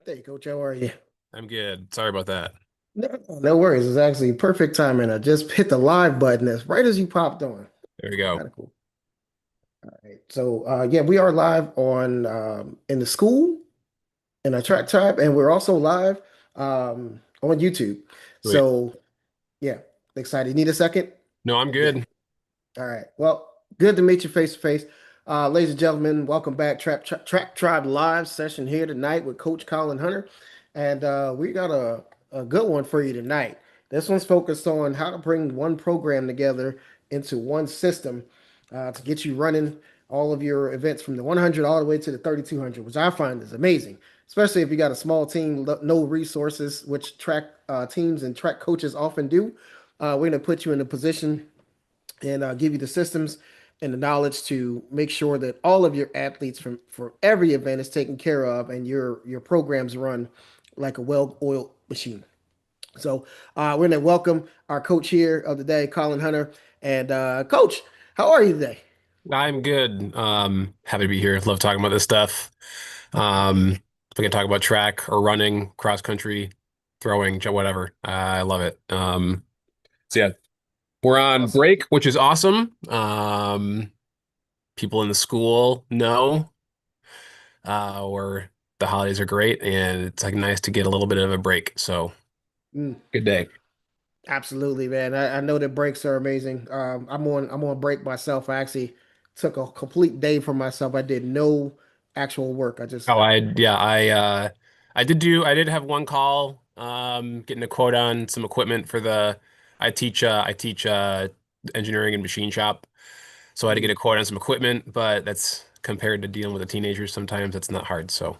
Hey, Coach, how are you? I'm good. Sorry about that. No worries. It's actually perfect timing. I just hit the live button as right as you popped on. There we go. Kind of cool. All right. So, yeah, we are live on in the school in our track tribe, and we're also live on YouTube. Sweet. So, yeah, excited. Need a second? No, I'm We'll get good. All right. Well, good to meet you face to face. Ladies and gentlemen, welcome back. Track Tribe Live session here tonight with Coach Colin Hunter. And we got a good one for you tonight. This one's focused on how to bring one program together into one system to get you running all of your events from the 100 all the way to the 3200, which I find is amazing, especially if you got a small team, no resources, which track teams and track coaches often do. We're going to put you in a position and give you the systems and the knowledge to make sure that all of your athletes from for every event is taken care of and your programs run like a well-oiled machine. So we're gonna welcome our coach here of the day, Colin Hunter. And coach, how are you today? I'm good. Happy to be here. Love talking about this stuff. We can talk about track or running, cross country, throwing, whatever. I love it. So yeah, we're on Awesome. break, which is awesome. People in the school know, or the holidays are great, and it's like nice to get a little bit of a break. So Mm, good day. absolutely, man. I know that breaks are amazing. I'm on break myself. I actually took a complete day for myself. I did no actual work. I just Oh, I did have one call, getting a quote on some equipment for the, I teach engineering and machine shop. So I had to get mm. a quote on some equipment, but that's compared to dealing with the teenagers, sometimes that's not hard. So,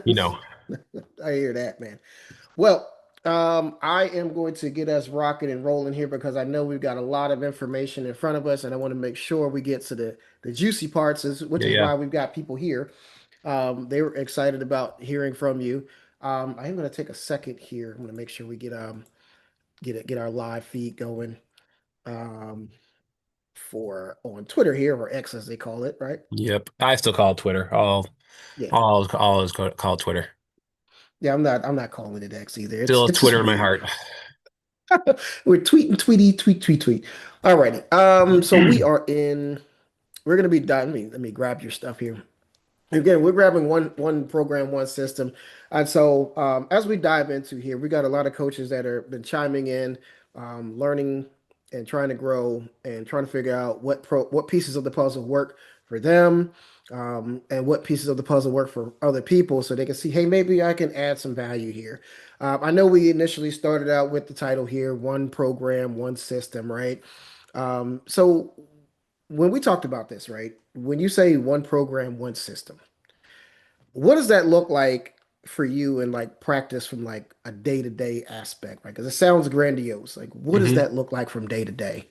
you know. I hear that, man. Well, I am going to get us rocking and rolling here because I know we've got a lot of information in front of us, and I want to make sure we get to the juicy parts, which Yeah, is yeah. why we've got people here. They were excited about hearing from you. I am going to take a second here. I'm going to make sure we get our live feed going for on Twitter here or X as they call it, right? Yep. I still call it Twitter. Yeah, I'll always call it Twitter. yeah. I'm not calling it X either. It's Still it's just Twitter in my weird. heart. We're tweeting, tweety, tweet, tweet, tweet. Alrighty. So we're gonna be diving. Let me grab your stuff here. Again, we're grabbing one program, one system. And so as we dive into here, we got a lot of coaches that are been chiming in, learning and trying to grow and trying to figure out what pieces of the puzzle work for them, and what pieces of the puzzle work for other people so they can see, hey, maybe I can add some value here. I know we initially started out with the title here, one program, one system, right? So when we talked about this, right? When you say one program, one system, what does that look like for you in like practice from like a day-to-day aspect? Like, because it sounds grandiose. Like, what does Hmm. that look like from day to day?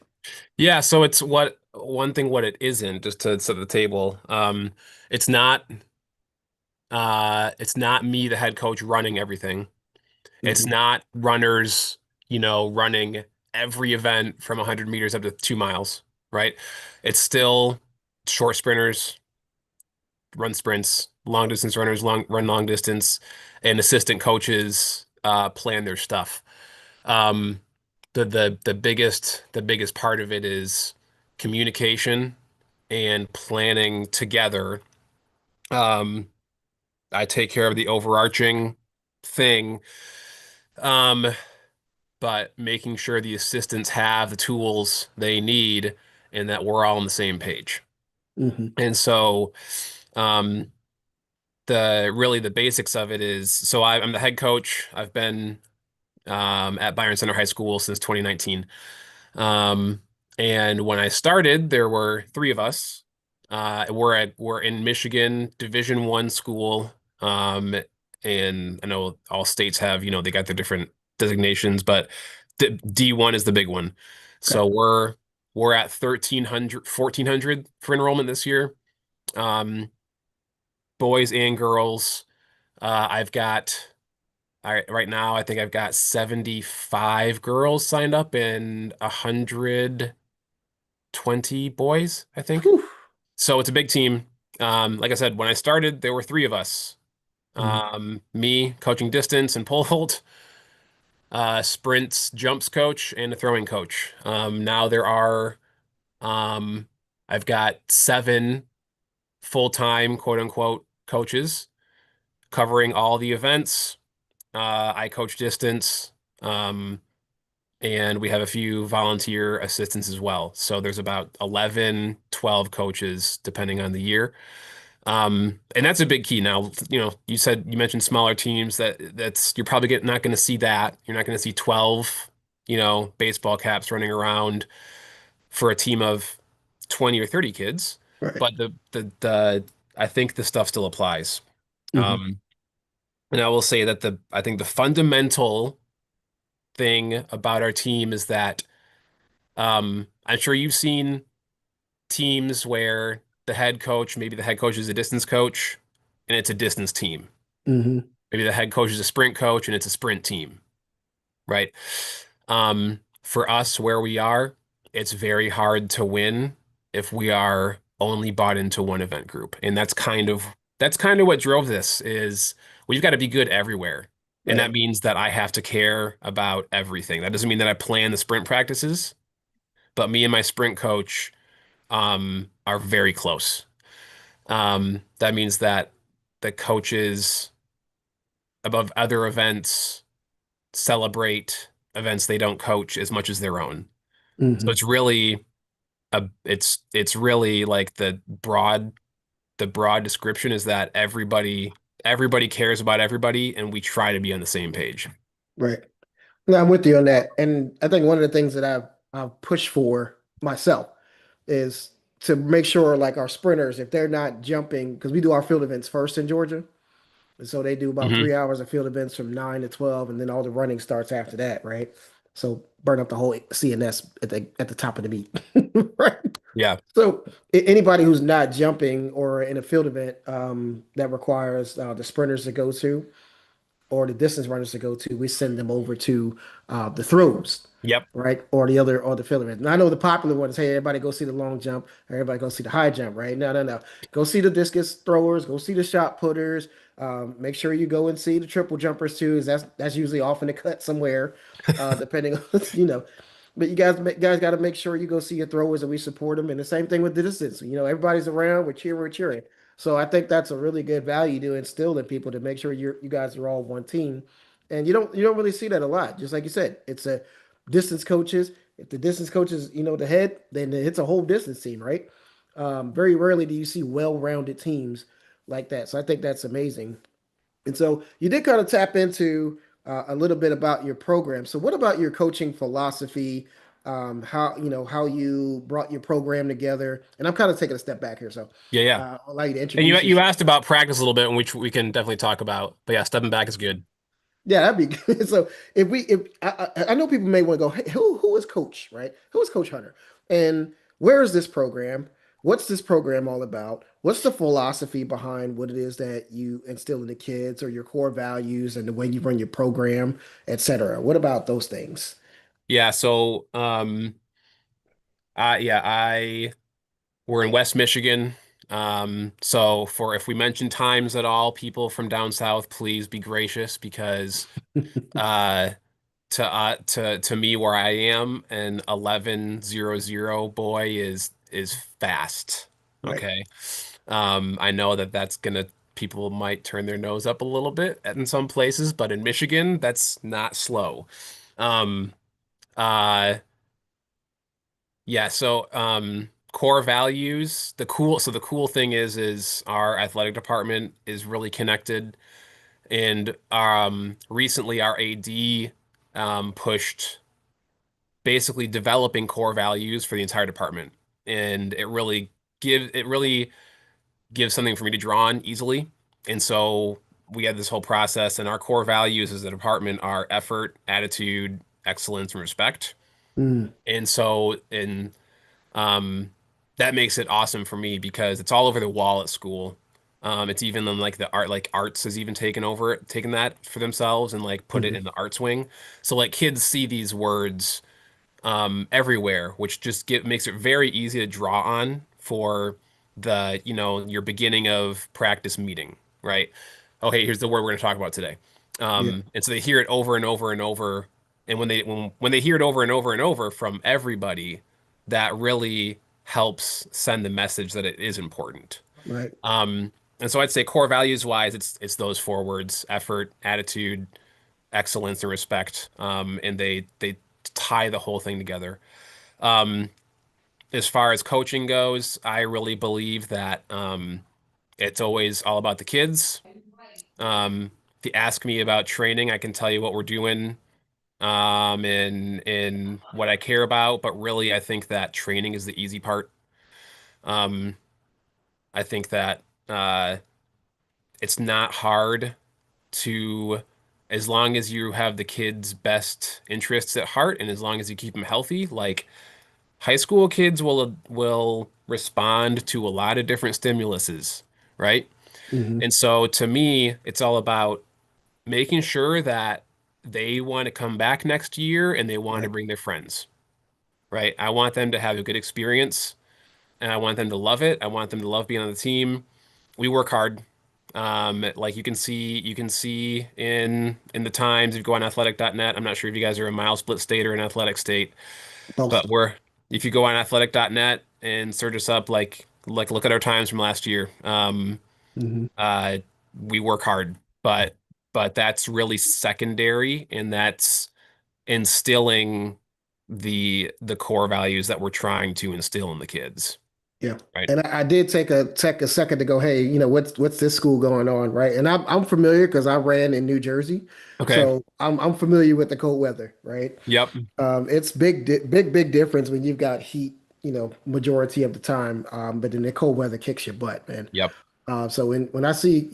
Yeah, so it's what one thing what it isn't, just to set the table. It's not it's not me, the head coach, running everything. It's Hmm. not runners, running every event from 100 meters up to 2 miles, right? It's still short sprinters, run sprints, long distance runners, run long distance, and assistant coaches plan their stuff. Um, the biggest part of it is communication and planning together. Um, I take care of the overarching thing. Um, but making sure the assistants have the tools they need and that we're all on the same page. Hmm. And so, um, the basics of it is I'm the head coach. I've been at Byron Center High School since 2019. Um, and when I started, there were three of us. We're in Michigan Division One school. And I know all states have, they got their different designations, but D1 is the big one. Okay. So we're at 1,300, 1,400 for enrollment this year. Um, Boys and girls. I've got right now, I think I've got 75 girls signed up and 120 boys, I think. Whew. So it's a big team. Like I said, when I started, there were three of us. Hmm. Me coaching distance and pole vault, sprints, jumps coach, and a throwing coach. Now there are, um, I've got 7 full-time quote unquote coaches covering all the events. I coach distance, and we have a few volunteer assistants as well. So there's about 11, 12 coaches depending on the year. And that's a big key. Now, you mentioned smaller teams that's you're probably not going to see that. You're not going to see 12, baseball caps running around for a team of 20 or 30 kids. Right. But the I think the stuff still applies. Hmm. Um, and I will say that I think the fundamental thing about our team is that I'm sure you've seen teams where maybe the head coach is a distance coach, and it's a distance team. Hmm. Maybe the head coach is a sprint coach and it's a sprint team, right? For us, where we are, it's very hard to win if we are only bought into one event group. And that's kind of what drove this is we've got to be good everywhere. And that Right. means that I have to care about everything. That doesn't mean that I plan the sprint practices, but me and my sprint coach are very close. That means that the coaches above other events celebrate events they don't coach as much as their own. So Hmm. it's really like the broad description is that everybody cares about everybody and we try to be on the same page. Right. No, I'm with you on that. And I think one of the things that I've pushed for myself is to make sure like our sprinters, if they're not jumping, because we do our field events first in Georgia. And so they do about Hmm. 3 hours of field events from 9 to 12, and then all the running starts after that, right? So burn up the whole CNS at the top of the meet. Right. Yeah. So anybody who's not jumping or in a field event that requires the sprinters to go to, or the distance runners to go to, we send them over to the throws, Yep. right? Or the filler. And I know the popular one is, hey, everybody go see the long jump, everybody go see the high jump, right? No, no, no. Go see the discus throwers, go see the shot putters. Make sure you go and see the triple jumpers too, is that's usually off in the cut somewhere, depending on But you guys got to make sure you go see your throwers and we support them. And the same thing with the distance. Everybody's around, we're cheering. So I think that's a really good value to instill in people to make sure you guys are all one team. And you don't really see that a lot. Just like you said, it's a distance coaches. If the distance coach is, the head, then it's a whole distance team, right? Very rarely do you see well-rounded teams like that. So I think that's amazing. And so you did kind of tap into a little bit about your program. So what about your coaching philosophy? How you brought your program together? And I'm kind of taking a step back here, so Yeah, yeah. I'll allow you to And you introduce you yourself. asked about practice a little bit, which we can definitely talk about. But yeah, stepping back is good. Yeah, that'd be good. So if I know people may want to go, hey, who is Coach, right? Who is Coach Hunter? And where is this program? What's this program all about? What's the philosophy behind what it is that you instill in the kids or your core values and the way you run your program, et cetera? What about those things? Yeah, so yeah, I we're in West Michigan. So for if we mention times at all, people from down south, please be gracious because uh to me where I am, an 11:00 boy is fast. Right. Okay. I know that that's gonna people might turn their nose up a little bit in some places, but in Michigan, that's not slow. Um, uh, yeah, so core values, the cool thing is our athletic department is really connected and recently our AD pushed basically developing core values for the entire department. And it really gives something for me to draw on easily. And so we had this whole process and our core values as a department are effort, attitude, excellence, and respect. Mm, And so in Um, that makes it awesome for me because it's all over the wall at school. It's even in like the art, like arts has even taken that for themselves and like put it mhm, in the arts wing. So like kids see these words everywhere, which just makes it very easy to draw on for your beginning of practice meeting, right? oh, hey, here's the word we're going to talk about today. Yeah. And so they hear it over and over and over. And when they hear it over and over and over from everybody, that really helps send the message that it is important. Right. And so I'd say core values wise, it's those four words: effort, attitude, excellence, and respect. And they tie the whole thing together. Um, as far as coaching goes, I really believe that it's always all about the kids. If you ask me about training, I can tell you what we're doing and what I care about, but really I think that training is the easy part. Um, I think that it's not hard to, as long as you have the kids' best interests at heart and as long as you keep them healthy, like high school kids will respond to a lot of different stimuluses, right? Hmm. And so to me, it's all about making sure that they want to come back next year and they want to Right. bring their friends, right? I want them to have a good experience and I want them to love it. I want them to love being on the team. We work hard. Like you can see in the Times, if you go on athletic.net. I'm not sure if you guys are a mile split state or an athletic state, Both. but we're if you go on athletic.net and search us up, like look at our times from last year. Hmm. Uh, we work hard, but that's really secondary, and that's instilling the core values that we're trying to instill in the kids, Yeah. right? And I did take a second to go, hey, what's this school going on, right? And I'm familiar because I ran in New Jersey, Okay. so I'm familiar with the cold weather, right? Yep. It's big difference when you've got heat, majority of the time. But then the cold weather kicks your butt, man. Yep. So when I see,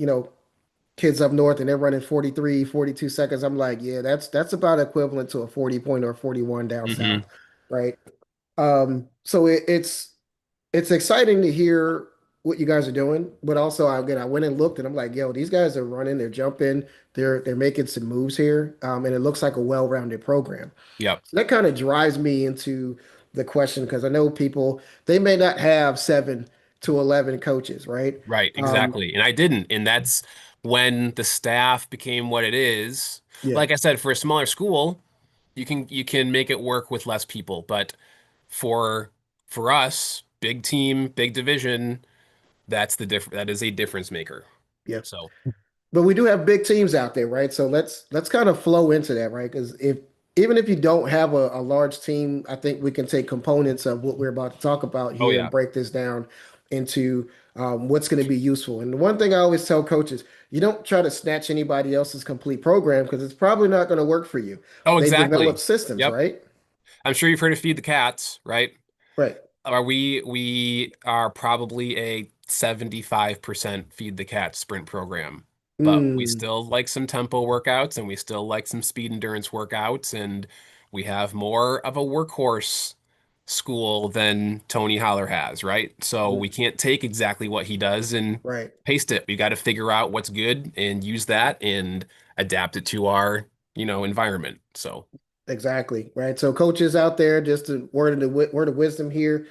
kids up north and they're running 43, 42 seconds, I'm like, yeah, that's about equivalent to a 40 point or 41 down Hmm. south, right? So it's exciting to hear what you guys are doing, but also I went and looked and I'm like, yo, these guys are running, they're jumping, they're making some moves here, and it looks like a well-rounded program. Yep. So that kind of drives me into the question because I know people they may not have 7 to 11 coaches, right? Right. Um, Exactly. And I didn't. And that's when the staff became what it is. yeah, Like I said, for a smaller school, you can make it work with less people. But for for us, big team, big division, that is a difference maker. yeah. So, But we do have big teams out there, right? So let's kind of flow into that, right? Because if even if you don't have a large team, I think we can take components of what we're about to talk about oh here and yeah. break this down into what's going to be useful. And the one thing I always tell coaches, you don't try to snatch anybody else's complete program because it's probably not going to work for you. Oh, They develop exactly. systems, Yep. right? I'm sure you've heard of Feed the Cats, right? Right. We are probably a 75% feed the cat sprint program, but we Mm, still like some tempo workouts and we still like some speed endurance workouts, and we have more of a workhorse school than Tony Holler has, right? So we mm, can't take exactly what he does and right. paste it. We got to figure out what's good and use that and adapt it to our, environment. So, Exactly, right. So coaches out there, just a word of wisdom here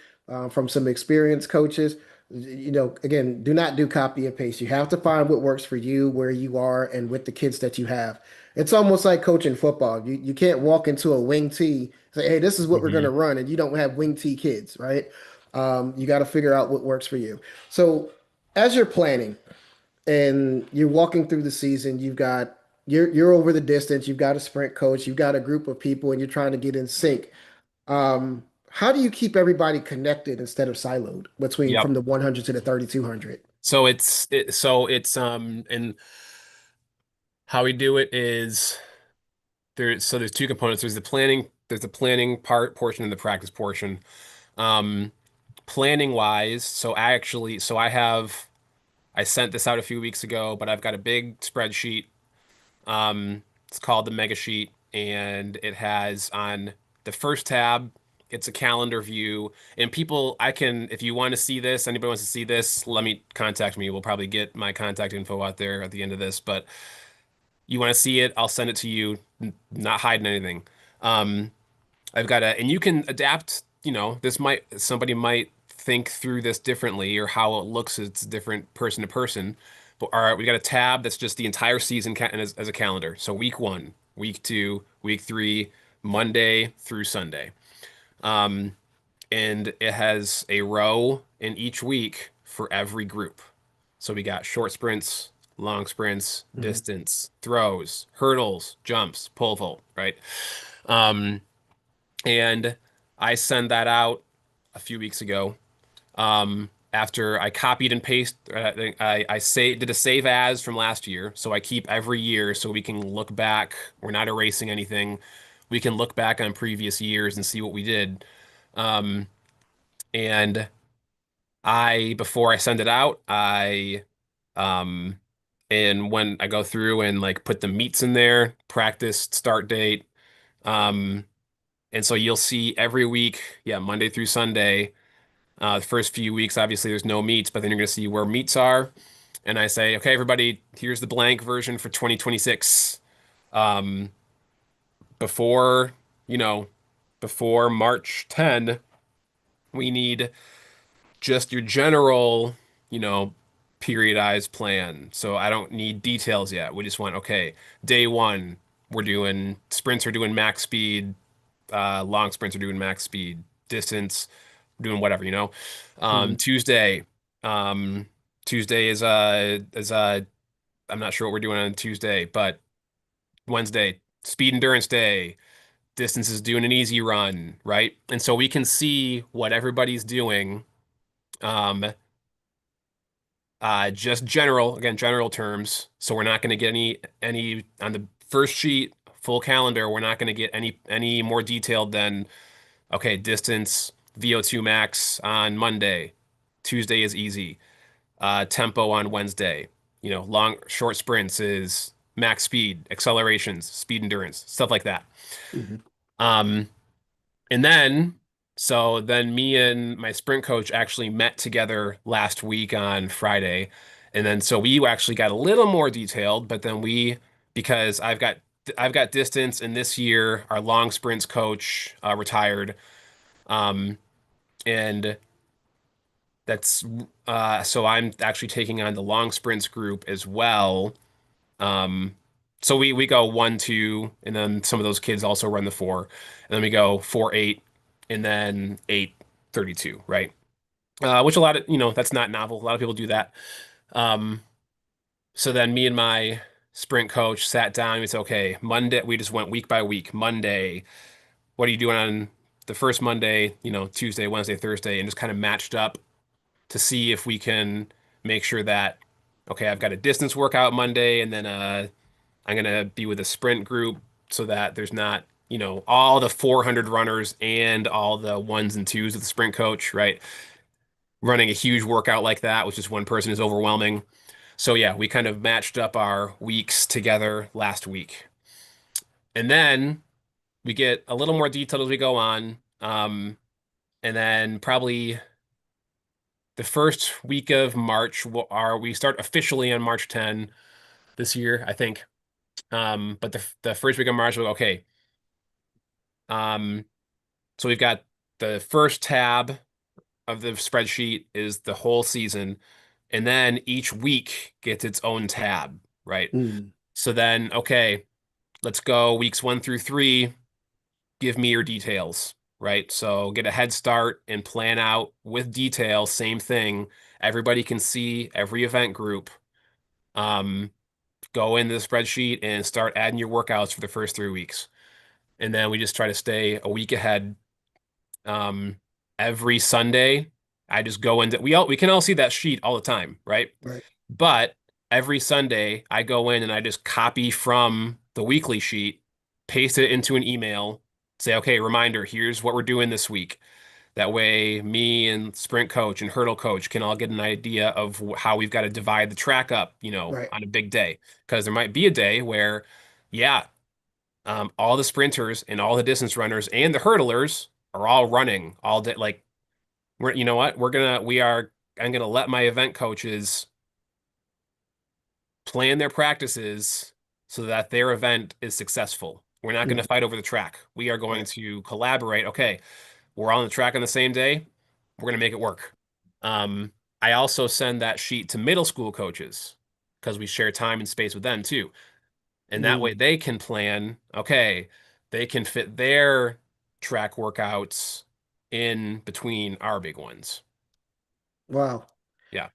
from some experienced coaches. Again, do not do copy and paste. You have to find what works for you, where you are, and with the kids that you have. It's almost like coaching football. You can't walk into a wing tee, say, "Hey, this is what we're going to mhm. run," and you don't have wing tee kids, right? You got to figure out what works for you. So as you're planning and you're walking through the season, you're over the distance, you've got a sprint coach, you've got a group of people, and you're trying to get in sync. How do you keep everybody connected instead of siloed between Yep. from the 100 to the 3200? And how we do it is there's two components. There's the planning portion and the practice portion. Um, Planning wise, I sent this out a few weeks ago, but I've got a big spreadsheet. It's called the Mega Sheet, and it has on the first tab, it's a calendar view. And if you want to see this, anybody wants to see this, let me contact me. We'll probably get my contact info out there at the end of this, but you want to see it, I'll send it to you, not hiding anything. Um, and you can adapt, somebody might think through this differently or how it looks, it's different person to person. But all right, we got a tab that's just the entire season as a calendar. So week one, week two, week three, Monday through Sunday. Um, and it has a row in each week for every group. So we got short sprints, long sprints, Hmm. distance, throws, hurdles, jumps, pole vault, right? Um, and I send that out a few weeks ago. After I copied and pasted, did a save as from last year, so I keep every year so we can look back. We're not erasing anything. We can look back on previous years and see what we did. Um, and before I send it out, um, and when I go through and like put the meets in there, practice start date, um, and so you'll see every week, yeah, Monday through Sunday. The first few weeks, obviously, there's no meets, but then you're going to see where meets are. And I say, okay, everybody, here's the blank version for 2026. Um, before, you know, before March 10, we need just your general, you know, periodized plan. So I don't need details yet. We just want, okay, day one, we're doing sprints are doing max speed, long sprints are doing max speed, distance, doing whatever, you know. Hmm. Tuesday, um, Tuesday I'm not sure what we're doing on Tuesday, but Wednesday, speed endurance day, distance is doing an easy run, right? And so we can see what everybody's doing. Um, just general terms. So we're not going to get any on the first sheet, full calendar. We're not going to get any more detailed than okay, distance VO2 max on Monday. Tuesday is easy. Tempo on Wednesday. You know, short sprints is max speed, accelerations, speed endurance, stuff like that. Hmm. Um, and then me and my sprint coach actually met together last week on Friday. And then so we actually got a little more detailed, but then because I've got distance and this year our long sprints coach retired. Um, and that's so I'm actually taking on the long sprints group as well. Um, so we go 1, 2, and then some of those kids also run the 4, and then we go 4, 8, and then 8, 32, right? Which a lot of that's not novel. A lot of people do that. Um, so then me and my sprint coach sat down and we said, okay, Monday, we just went week by week. Monday, what are you doing on the first Monday? Tuesday, Wednesday, Thursday, and just kind of matched up to see if we can make sure that okay, I've got a distance workout Monday, and then I'm gonna be with a sprint group so that there's not, all the 400 runners and all the ones and twos of the sprint coach, right? Running a huge workout like that with just one person is overwhelming. So yeah, we kind of matched up our weeks together last week. And then we get a little more detailed as we go on. And then probably the first week of March we start officially on March 10 this year, I think. But the first week of March, we're okay. Um, so we've got the first tab of the spreadsheet is the whole season, and then each week gets its own tab, right? Hmm. So then, okay, let's go weeks 1 through 3. Give me your details, right? So get a head start and plan out with detail. Same thing. Everybody can see every event group. Um, Go into the spreadsheet and start adding your workouts for the first 3 weeks. And then we just try to stay a week ahead. Um, every Sunday, I just go into we can all see that sheet all the time, right? Right. But every Sunday, I go in and I just copy from the weekly sheet, paste it into an email, say, okay, reminder, here's what we're doing this week. That way, me and sprint coach and hurdle coach can all get an idea of how we've got to divide the track up, Right. on a big day. Because there might be a day where, yeah, all the sprinters and all the distance runners and the hurdlers are all running all day. Like, you know what? I'm gonna let my event coaches plan their practices so that their event is successful. We're not going to Hmm. fight over the track. We are going Right. to collaborate. Okay, we're on the track on the same day. We're going to make it work. Um, I also send that sheet to middle school coaches. because we share time and space with them too. And that way Mm, they can plan, okay, they can fit their track workouts in between our big ones. wow. Yeah.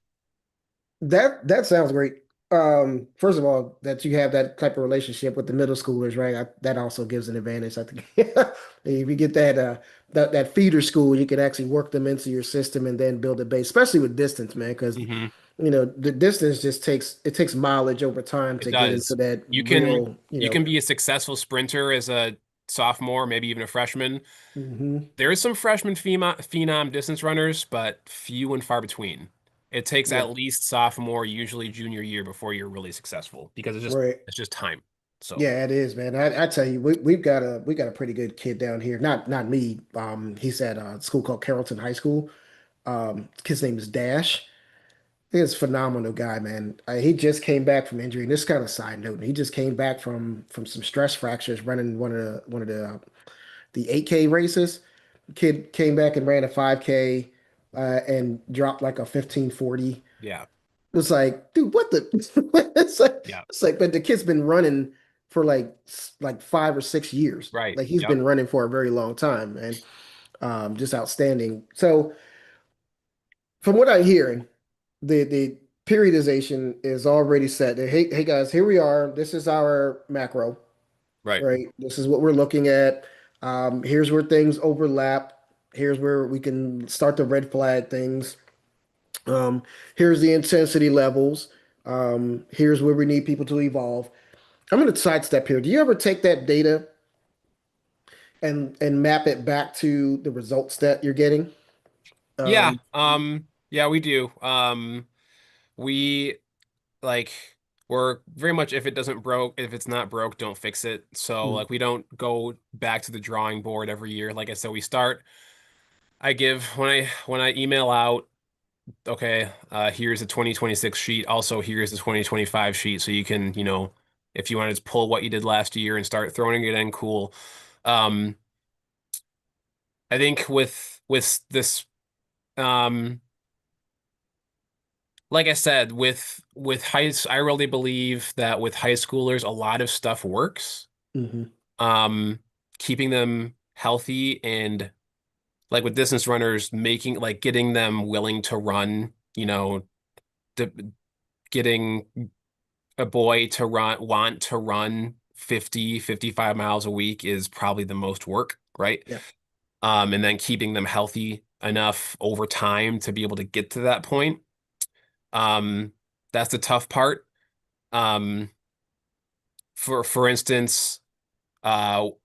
That sounds great. First of all, that you have that type of relationship with the middle schoolers, right? That also gives an advantage. I think if you get that feeder school, you can actually work them into your system and then build a base, especially with distance, man, because Hmm. the distance just takes mileage over time It to get into does. that You can real, you can be a successful sprinter as a sophomore, maybe even a freshman. hmm There is some freshman phenom distance runners, but few and far between. It takes yeah, at least sophomore, usually junior year before you're really successful because right. it's just time. So, Yeah, it is, man. I tell you, we got a pretty good kid down here. Not me. He's at a school called Carrollton High School. His name is Dash. He's a phenomenal guy, man. He just came back from injury. And this is kind of side note. He just came back from some stress fractures running one of the 8K races. Kid came back and ran a 5K and dropped like a 1540. yeah, It's like, dude, what the? It's like, yeah, but the kid's been running for like 5 or 6 years. right. Like he's Yep, been running for a very long time, and just outstanding. So from what I'm hearing, the periodization is already set. Hey guys, here we are. This is our macro, right. right? This is what we're looking at. Here's where things overlap. Here's where we can start to red flag things. Um, here's the intensity levels. Here's where we need people to evolve. I'm going to sidestep here. Do you ever take that data and map it back to the results that you're getting? Yeah, Um, yeah, we do. We like we're very much if it's not broke, don't fix it. So mm, like we don't go back to the drawing board every year. Like I said, we start. I give when I email out, okay, here's the 2026 sheet. Also, here's the 2025 sheet, so you can, if you want to just pull what you did last year and start throwing it in, cool. Um, I think with this, um, like I said, I really believe that with high schoolers, a lot of stuff works. mhm, Um, Keeping them healthy and like with distance runners, getting them willing to run, the, getting a boy to want to run 50, 55 miles a week is probably the most work, right? yeah. And then keeping them healthy enough over time to be able to get to that point. Um, that's the tough part. Um, for instance,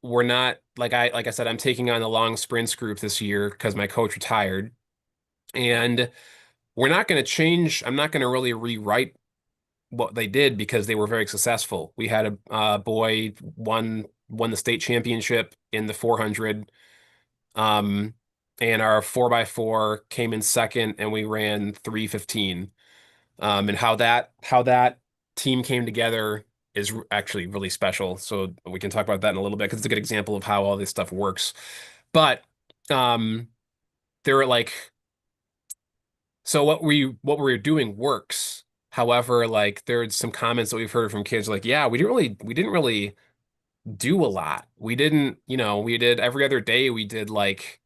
we're not like I said, I'm taking on the long sprints group this year because my coach retired, and we're not going to change. I'm not going to really rewrite what they did because they were very successful. We had a boy won the state championship in the 400, um, and our 4x4 came in second, and we ran 3:15. And how that team came together is actually really special. So we can talk about that in a little bit because it's a good example of how all this stuff works. But um, there were like so what we were doing works. However, like there's some comments that we've heard from kids like, yeah, we didn't really do a lot. We didn't, we did every other day we did like,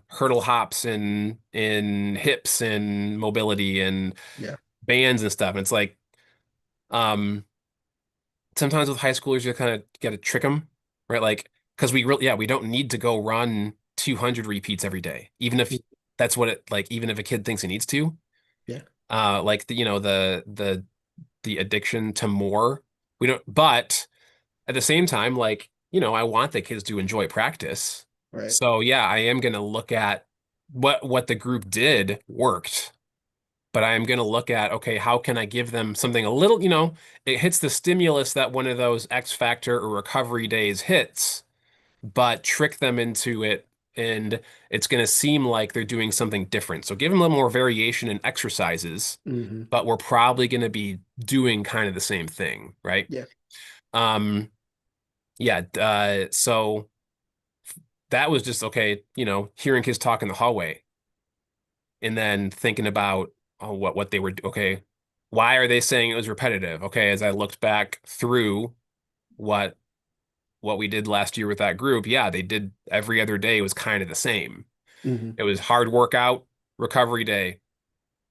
hurdle hops and in hips and mobility and Yeah. bands and stuff. And it's like um sometimes with high schoolers you kind of got to trick them, right? Like because we don't need to go run 200 repeats every day, even if Mm, that's what even if a kid thinks he needs to. yeah. Like the addiction to more. We don't, but at the same time, like, I want the kids to enjoy practice. Right. So yeah, I am gonna look at what the group did worked, but I am gonna look at, okay, how can I give them something a little, it hits the stimulus that one of those X Factor or recovery days hits, but trick them into it, and it's gonna seem like they're doing something different. So give them a little more variation in exercises, Hmm. but we're probably gonna be doing kind of the same thing, right? Yeah. Um, yeah, so that was just okay, hearing kids talk in the hallway and then thinking about what they were okay. Why are they saying it was repetitive? Okay, as I looked back through what what we did last year with that group, yeah, they did every other day was kind of the same. Hmm. It was hard workout, recovery day,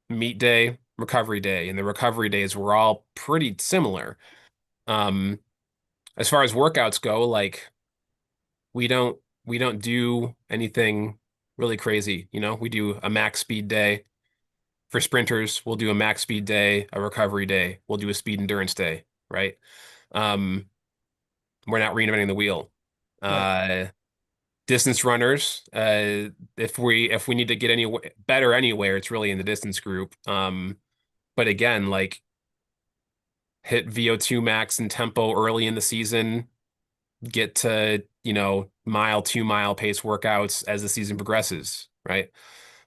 meet day, recovery day, and the recovery days were all pretty similar. Um, as far as workouts go, like we don't we don't do anything really crazy, you know? We do a max speed day. For sprinters, we'll do a max speed day, a recovery day. We'll do a speed endurance day, right? Um, we're not reinventing the wheel. Right. Uh, distance runners, if we need to get any better anywhere, it's really in the distance group. But again, like hit VO2 max and tempo early in the season, get to, mile, 2 mile pace workouts as the season progresses, right?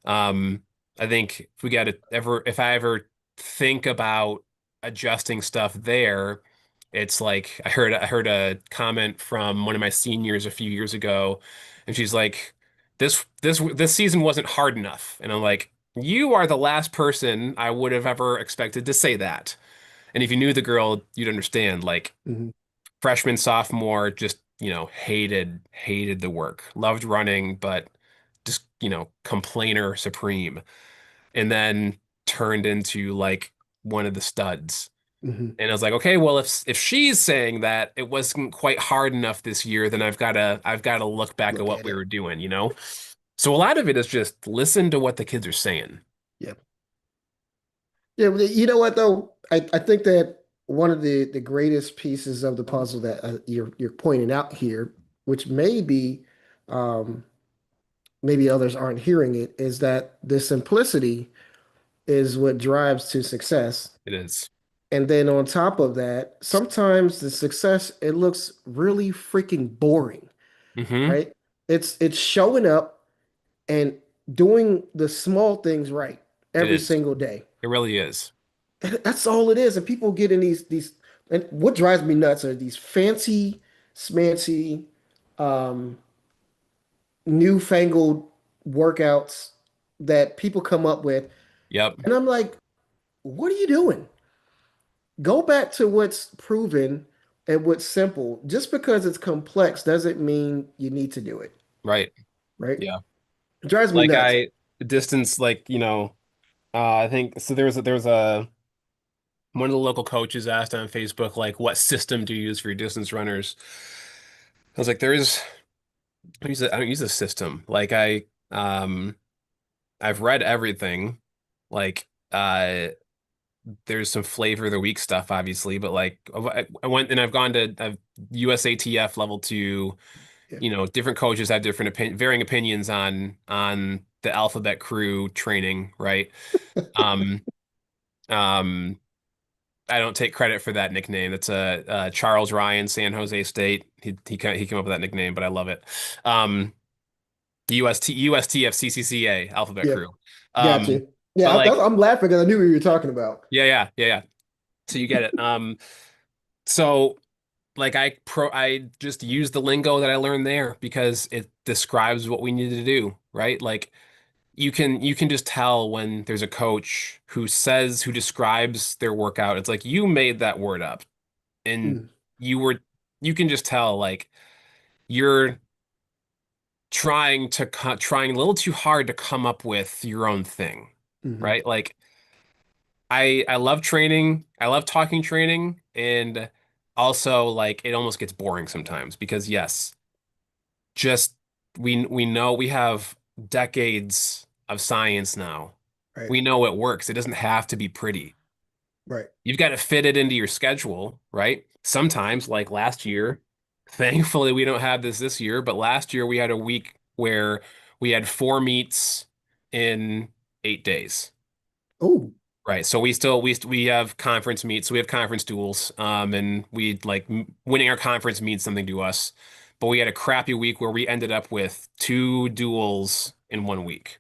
Um, I think if I ever think about adjusting stuff there, it's like I heard a comment from one of my seniors a few years ago, and she's like, this season wasn't hard enough. And I'm like, you are the last person I would have ever expected to say that. And if you knew the girl, you'd understand. Like Hmm. freshman, sophomore, just, hated the work. Loved running, but just, complainer supreme. And then turned into like one of the studs. Hmm. And I was like, okay, well, if she's saying that it wasn't quite hard enough this year, then I've gotta look back at Look what at we it. were doing, you know? So a lot of it is just listen to what the kids are saying. Yeah. Yeah. But you know what though? I think that one of the greatest pieces of the puzzle that you're pointing out here, which um, maybe others aren't hearing it, is that the simplicity is what drives to success. It is. And then on top of that, sometimes the success, it looks really freaking boring, Mm-hmm. right? It's showing up and doing the small things right It every is. single day. It really is. And that's all it is. And people get in these and what drives me nuts are these fancy, smancy, um, newfangled workouts that people come up with. Yep. And I'm like, what are you doing? Go back to what's proven and what's simple. Just because it's complex doesn't mean you need to do it, Right. right? Yeah. It drives me Like nuts. I distance, like, I think so there was a one of the local coaches asked on Facebook, like, what system do you use for your distance runners? I was like, I don't use a system. Like I've read everything. Like there's some flavor of the week stuff, obviously, but like I went and I've gone to USATF level two. Yeah. Different coaches have varying opinions on the alphabet crew training, right? Um, um, I don't take credit for that nickname. It's Charles Ryan, San Jose State. He came up with that nickname, but I love it. Um, USTF alphabet Yeah. crew. Got Um, you. but Yeah, like, I'm laughing because I knew what you were talking about. yeah, yeah, yeah, yeah. So you get it. So like I just use the lingo that I learned there because it describes what we need to do, right? Like you can just tell when there's a coach who describes their workout. It's like you made that word up, and Mm, you were you can just tell like you're trying a little too hard to come up with your own thing, mhm. right? Like I love training, I love talking training, and also like it almost gets boring sometimes because yes, just we know we have decades of science now. Right, We know it works. It doesn't have to be pretty. right. You've got to fit it into your schedule, right? Sometimes, like last year, thankfully we don't have this year, but last year we had a week where we had 4 meets in 8 days. Oh, Right. So we have conference meets. So we have conference duels. And we like winning our conference means something to us. But we had a crappy week where we ended up with two duels in one week.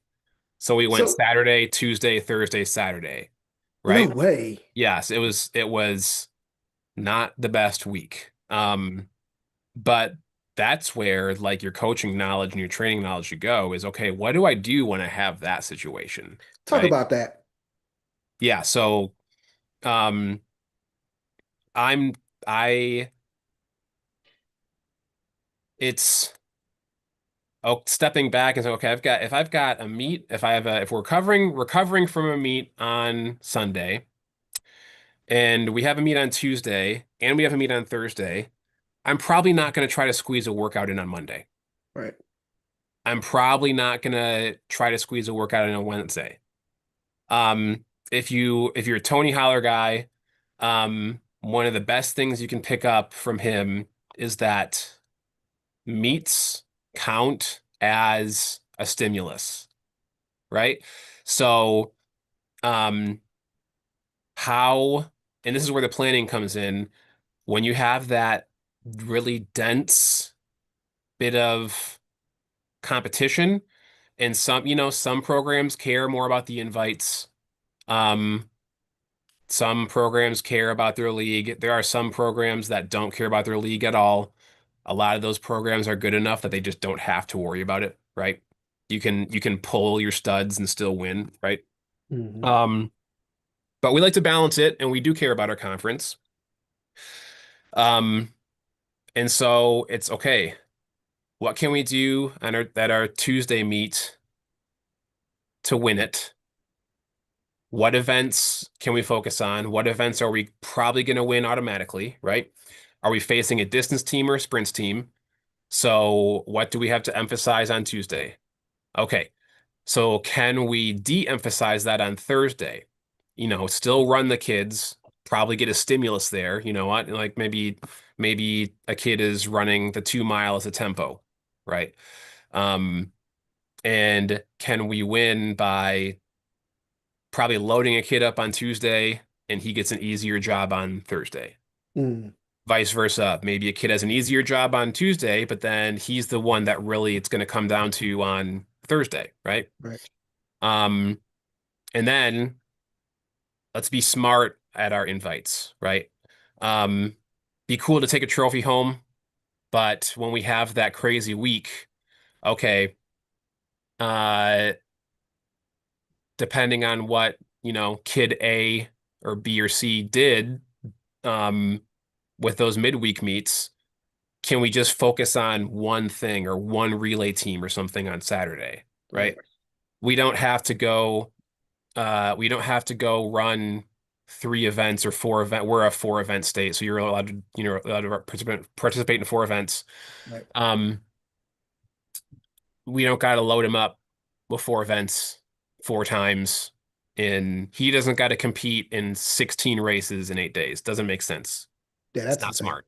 So we went so Saturday, Tuesday, Thursday, Saturday. no Right? way. Yes, it was not the best week. But that's where like your coaching knowledge and your training knowledge should go is okay, what do I do when I have that situation? Talk Right? about that. Yeah, so Um, I'm I it's stepping back and saying, okay, if I've got a meet, if we're recovering from a meet on Sunday, and we have a meet on Tuesday, and we have a meet on Thursday, I'm probably not going to try to squeeze a workout in on Monday. Right. I'm probably not going to try to squeeze a workout in on Wednesday. Um, if you're a Tony Holler guy, one of the best things you can pick up from him is that meets count as a stimulus, right? So, um, how, and this is where the planning comes in, when you have that really dense bit of competition, and some programs care more about the invites. Um, some programs care about their league. There are some programs that don't care about their league at all. A lot of those programs are good enough that they just don't have to worry about it, right? You can pull your studs and still win, right? Hmm. Um, but we like to balance it, and we do care about our conference. Um, and so it's okay. What can we do on our Tuesday meet to win it? What events can we focus on? What events are we probably going to win automatically, right? Are we facing a distance team or a sprints team? So what do we have to emphasize on Tuesday? Okay, so can we de-emphasize that on Thursday? Still run the kids, probably get a stimulus there. You know what? Like maybe a kid is running the 2 mile as a tempo, right? Um, and can we win by probably loading a kid up on Tuesday and he gets an easier job on Thursday? Mm. Vice versa. Maybe a kid has an easier job on Tuesday, but then he's the one that really it's going to come down to on Thursday, right? Right. Um, and then let's be smart at our invites, right? Um, be cool to take a trophy home, but when we have that crazy week, okay, uh, depending on what, kid A or B or C did, um, with those midweek meets, can we just focus on one thing or one relay team or something on Saturday, Right. right? We don't have to go run 3 events or 4 event. We're a 4 event state, so you're allowed to participate in 4 events. Right. Um, we don't got to load him up with 4 events 4 times. And he doesn't got to compete in 16 races in 8 days. Doesn't make sense. Yeah, It's that's not insane. smart.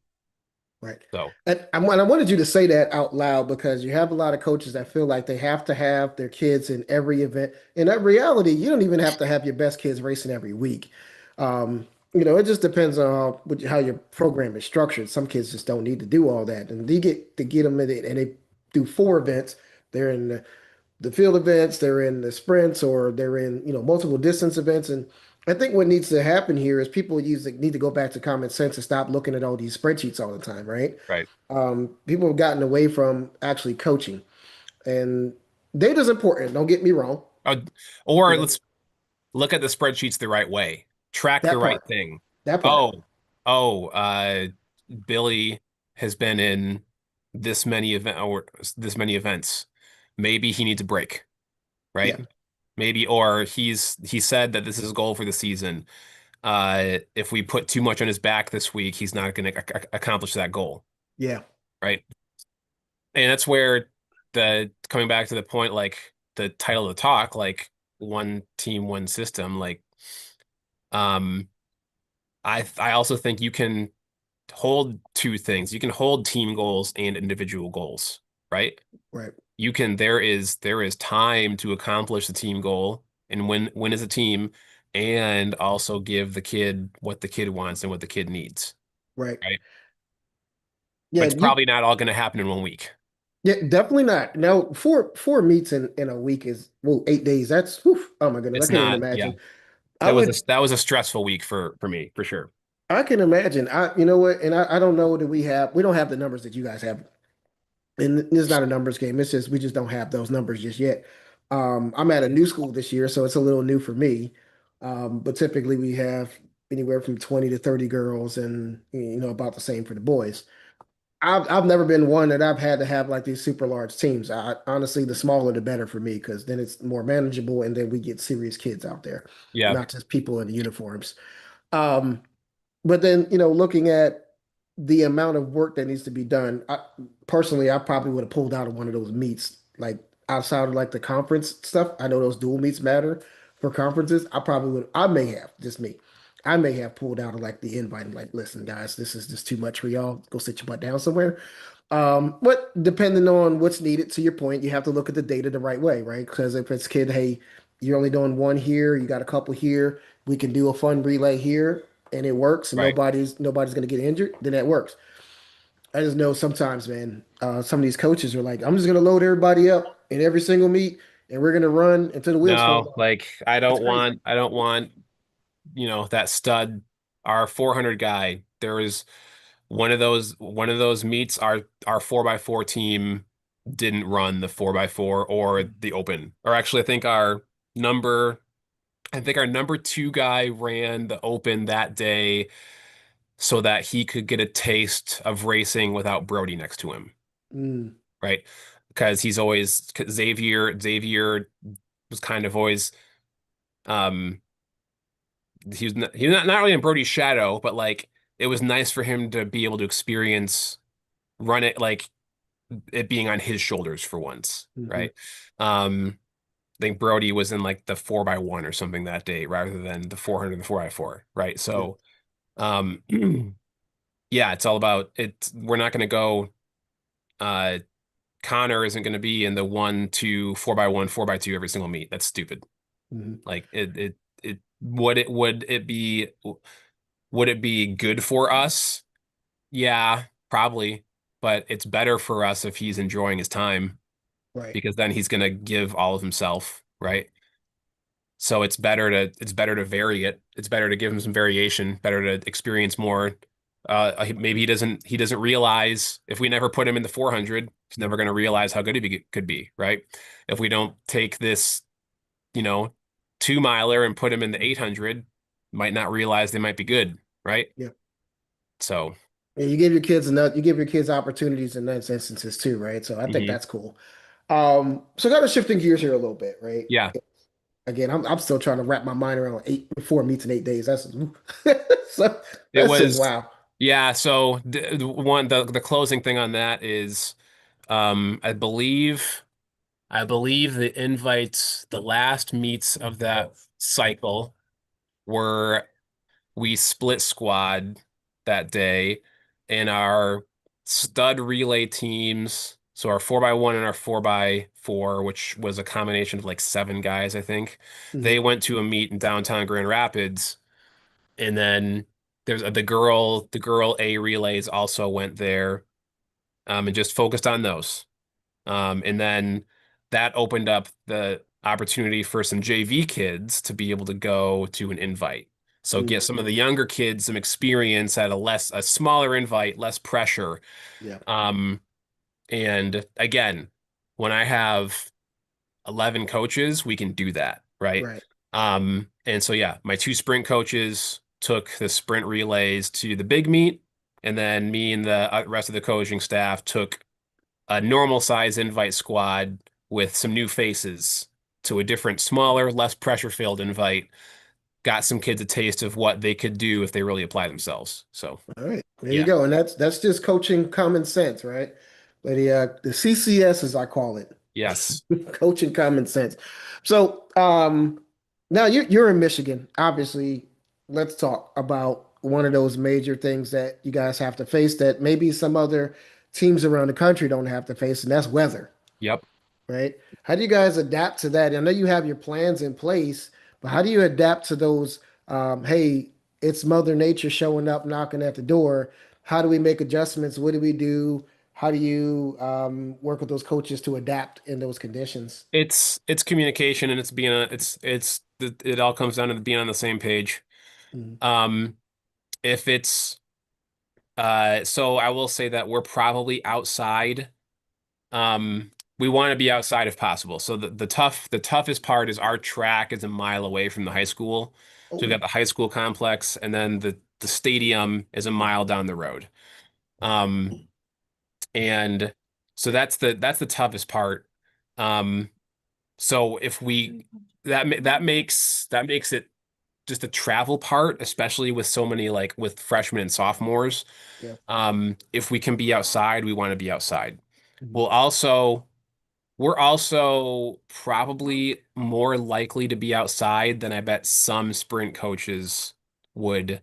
Right. So, And I wanted you to say that out loud because you have a lot of coaches that feel like they have to have their kids in every event. In that reality, you don't even have to have your best kids racing every week. It just depends on how your program is structured. Some kids just don't need to do all that. And they get them in it and they do 4 events. They're in the field events, they're in the sprints, or they're in, multiple distance events. And I think what needs to happen here is people need to go back to common sense and stop looking at all these spreadsheets all the time, right? right. People have gotten away from actually coaching, and data is important. Don't get me wrong. Uh, You or know let's look at the spreadsheets the right way. Track the that right part. thing. That part. Oh, oh, Billy has been in this many events. Maybe he needs a break, Yeah. right? Maybe, or he said that this is his goal for the season. If we put too much on his back this week, he's not going to accomplish that goal, Yeah. right? And that's where the coming back to the point, like the title of the talk, like one team, one system, like um, I also think you can hold two things. You can hold team goals and individual goals, right? Right. There is time to accomplish the team goal and win as a team, and also give the kid what the kid wants and what the kid needs, Right. right? But Yeah. it's probably not all going to happen in one week. Yeah, definitely not. Now, four meets in a week is, well, 8 days. That's, whew, oh my goodness, I It's can't even not, yeah. imagine. I That was would a stressful week for me, for sure. I can imagine. You know what, and I don't know that we don't have the numbers that you guys have. And it's not a numbers game. It's just we just don't have those numbers just yet. I'm at a new school this year, so it's a little new for me. But typically we have anywhere from 20 to 30 girls, and about the same for the boys. I've never been one that I've had to have like these super large teams. Honestly, the smaller the better for me because then it's more manageable, and then we get serious kids out there, Yeah, not just people in uniforms. Um, but then, looking at the amount of work that needs to be done, personally, I probably would have pulled out of one of those meets, like outside of like the conference stuff. I know those dual meets matter for conferences. I may have, just me. I may have pulled out of like the invite and like, listen, guys, this is just too much for y'all. Go sit your butt down somewhere. But depending on what's needed, to your point, you have to look at the data the right way, right? Because if it's kid, hey, you're only doing one here, you got a couple here, we can do a fun relay here, and it works, and right. nobody's gonna get injured, then that works. I just know sometimes, man, some of these coaches are like, I'm just gonna load everybody up in every single meet, and we're gonna run until the wheels fall No, off. like That's crazy. I don't want, that stud, our 400 guy. There was one of those meets, our 4x4 team didn't run the 4x4 or the open. Or actually, number I think our number two guy ran the open that day so that he could get a taste of racing without Brody next to him, Mm, right? Because he's always Xavier was kind of always um he was not really in Brody's shadow, but like it was nice for him to be able to experience run it like it being on his shoulders for once, hmm. right? Um, I think Brody was in like the 4x1 or something that day rather than the 400 and the 4x4, right? Yeah. So, um, yeah, it's all about it. We're not going to go. Uh, Connor isn't going to be in the 1, 2, 4x1, 4x2 every single meet. That's stupid. Hmm. Like would it be good for us? Yeah, probably, but it's better for us if he's enjoying his time Right. because then he's going to give all of himself, right? So it's better to vary it. It's better to give him some variation, better to experience more. Maybe he doesn't realize if we never put him in the 400, he's never going to realize how good could be, right? If we don't take this, you know, 2 miler and put him in the 800, might not realize they might be good, right? Yeah. So, And you give your kids opportunities in those instances too, right? So I think mhm. that's cool. So kind of shifting gears here a little bit, right? Yeah, Again, I'm still trying to wrap my mind around 4 meets in 8 days. That's so it that's just was. wow. Yeah, so the closing thing on that is, I believe. I believe the last meets of that cycle were we split squad that day, and our stud relay teams, so our 4x1 and our 4x4, which was a combination of like 7 guys, I think, they Mhm. went to a meet in downtown Grand Rapids, and then there's the girl A relays also went there, and just focused on those. And then that opened up the opportunity for some JV kids to be able to go to an invite. So get Mhm. some of the younger kids some experience at a smaller invite, less pressure. Yeah. Um, and again, when I have 11 coaches, we can do that, right? Right. And so yeah, my 2 sprint coaches took the sprint relays to the big meet, and then me and the rest of the coaching staff took a normal size invite squad with some new faces to a different, smaller, less pressure filled invite. Got some kids a taste of what they could do if they really apply themselves. So, All right. There you yeah, go. And that's just coaching common sense, right? But the CCS, as I call it, yes, coaching common sense. So now you're in Michigan. Obviously, let's talk about one of those major things that you guys have to face that maybe some other teams around the country don't have to face, and that's weather, yep. right? How do you guys adapt to that? I know you have your plans in place, but how do you adapt to those? Hey, it's Mother Nature showing up, knocking at the door. How do we make adjustments? What do we do? How do you work with those coaches to adapt in those conditions? It's communication and it's being a it's it all comes down to being on the same page. Mhm. Um, if it's so I will say that we're probably outside. We want to be outside if possible. So the toughest part is our track is a mile away from the high school. So we've Oh. got the high school complex, and then the stadium is a mile down the road. Um, and so that's the toughest part. Um, so if we that makes it just the travel part, especially with so many like with freshmen and sophomores. Yeah. If we can be outside, we want to be outside. Mhm. We'll also We're also probably more likely to be outside than I bet some sprint coaches would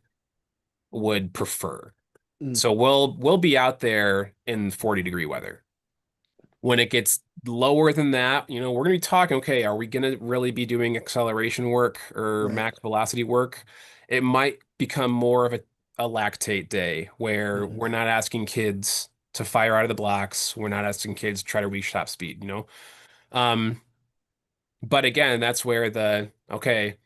would prefer. Mm. So we'll be out there in 40-degree weather. When it gets lower than that, we're going to be talking, okay, are we going to really be doing acceleration work or Right. max velocity work? It might become more of a lactate day where Mhm. we're not asking kids to fire out of the blocks. We're not asking kids to try to reach top speed. Um, But again, that's where okay,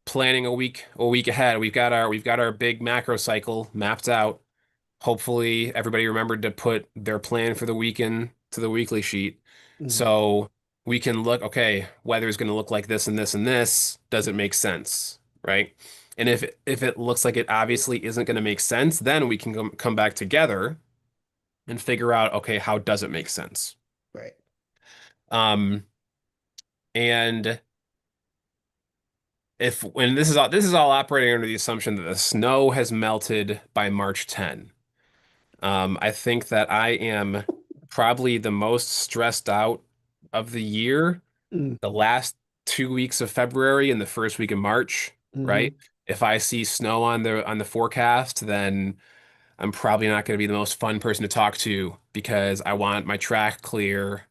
planning a week ahead. We've got our big macro cycle mapped out. Hopefully everybody remembered to put their plan for the weekend to the weekly sheet. Mhm. So we can look, okay, weather's going to look like this and this and this. Does it make sense? Right? And if it looks like it obviously isn't going to make sense, then we can come back together and figure out, okay, how does it make sense? Right. Um, and if when this is all operating under the assumption that the snow has melted by March 10. I think that I am probably the most stressed out of the year, Mm. the last 2 weeks of February and the first week of March, right? Mhm. If I see snow on the forecast, then I'm probably not going to be the most fun person to talk to because I want my track clear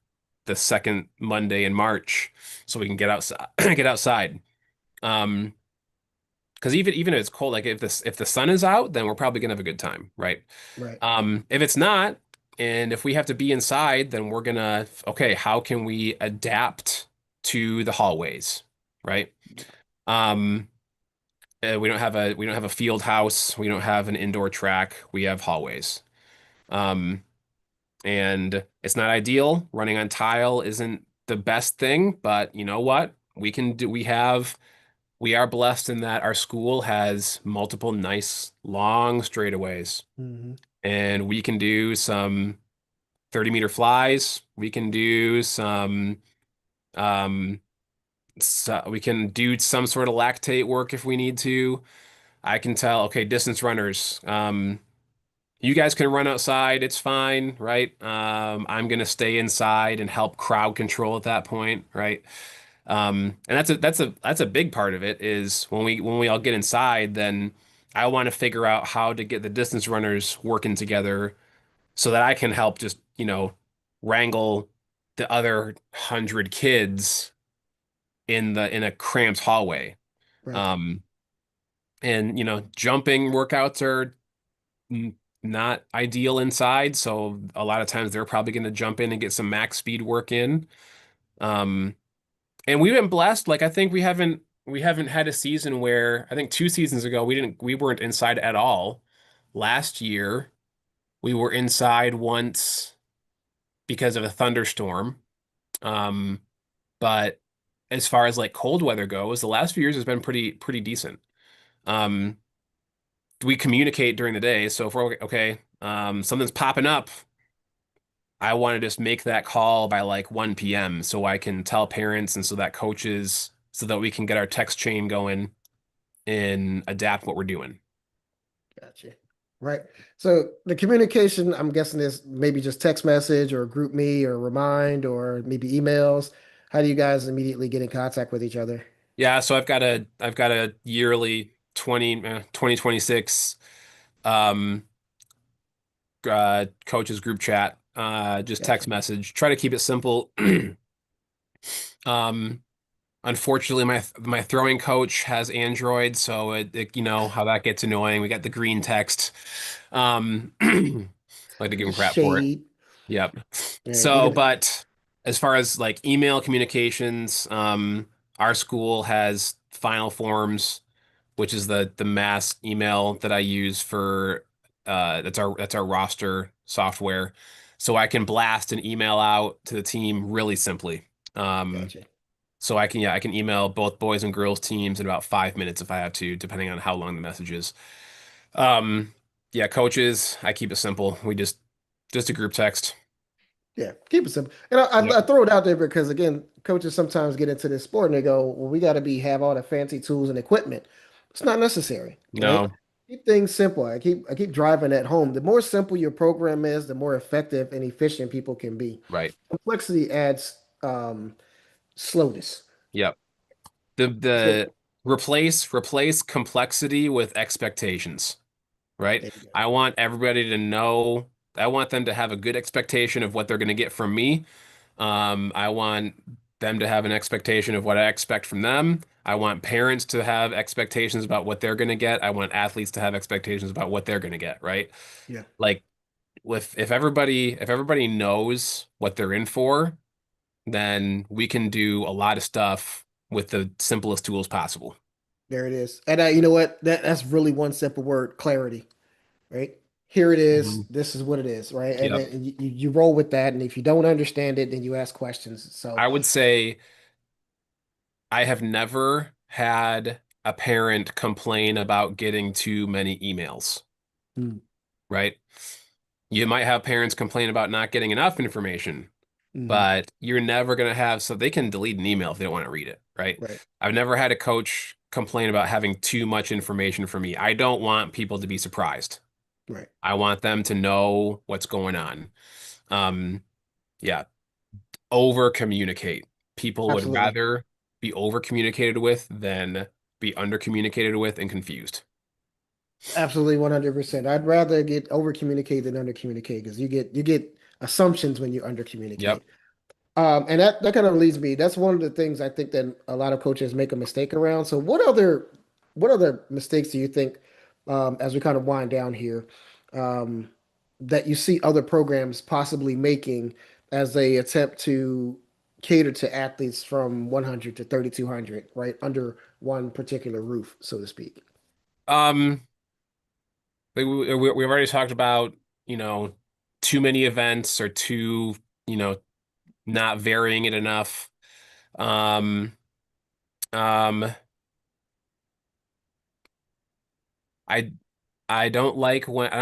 the second Monday in March so we can get outside get outside. Um, because even if it's cold, like if the sun is out, then we're probably gonna have a good time, right? Right. If it's not, and if we have to be inside, then we're gonna, okay, how can we adapt to the hallways, right? Um, we don't have a field house, we don't have an indoor track, we have hallways. Um, and it's not ideal. Running on tile isn't the best thing, but you know what? We are blessed in that our school has multiple nice long straightaways, Mhm. and we can do some 30-meter flies. We can do um, we can do some sort of lactate work if we need to. I can tell, okay, distance runners, you guys can run outside, it's fine, right? I'm gonna stay inside and help crowd control at that point, right? And that's a big part of it is when we all get inside, then I want to figure out how to get the distance runners working together so that I can help just, wrangle the other 100 kids in a cramped hallway. Right. Um, and jumping workouts are not ideal inside, so a lot of times they're probably going to jump in and get some max speed work in. Um, And we've been blessed. Like I think we haven't had a season where I think 2 seasons ago we weren't inside at all. Last year we were inside once because of a thunderstorm. Um, but as far as like cold weather goes, the last few years has been pretty decent. Um, we communicate during the day, so if we're okay, something's popping up, I want to just make that call by like 1 p.m. so I can tell parents and so that coaches so that we can get our text chain going and adapt what we're doing. Gotcha. Right. So the communication, I'm guessing is maybe just text message or group me or remind or maybe emails. How do you guys immediately get in contact with each other? Yeah, so I've got a yearly 2026 um coaches group chat, just text Gotcha. message. Try to keep it simple. Um Unfortunately my throwing coach has Android, so you know how that gets annoying. We got the green text. I like to give him crap for it. Shade. Yep. Right. So, but as far as like email communications, our school has Final Forms, which is the mass email that I use for that's our roster software. So I can blast an email out to the team really simply. Um, Gotcha. So I can, yeah, I can email both boys and girls teams in about 5 minutes if I have to, depending on how long the message is. Um, yeah, coaches, I keep it simple. We just a group text. Yeah, keep it simple. And Yep. I throw it out there because again, coaches sometimes get into this sport and they go, "Well, we got to be have all the fancy tools and equipment." It's not necessary, right? No, Keep things simple. I keep driving that home. The more simple your program is, the more effective and efficient people can be. right. Complexity adds slowness. Yep. The So the replace complexity with expectations, right? there you go. I want everybody to know, I want them to have a good expectation of what they're going to get from me. I want them to have an expectation of what I expect from them. I want parents to have expectations about what they're going to get. I want athletes to have expectations about what they're going to get, right? Yeah, Like with if everybody knows what they're in for, then we can do a lot of stuff with the simplest tools possible. there it is. And you know what? That's really one simple word: clarity. Right? Here it is. Mhm. This is what it is, right? And Yep. then you roll with that. And if you don't understand it, then you ask questions. So, I would say I have never had a parent complain about getting too many emails, mm, right? You might have parents complain about not getting enough information, mhm, but you're never going to have, so they can delete an email if they don't want to read it, right? right, I've never had a coach complain about having too much information for me. I don't want people to be surprised. right. I want them to know what's going on. Um, yeah, over communicate. People would Absolutely. rather be over communicated with than be under communicated with and confused. Absolutely 100%. I'd rather get over communicate than under communicate because you get assumptions when you under Yep. communicate. And that kind of leads me. That's one of the things I think that a lot of coaches make a mistake around. So what other mistakes do you think, as we kind of wind down here, um, that you see other programs possibly making as they attempt to cater to athletes from 100 to 3,200, right, under one particular roof, so to speak? Um, we've already talked about, you know, too many events or too, you know, not varying it enough. Um, um, I I don't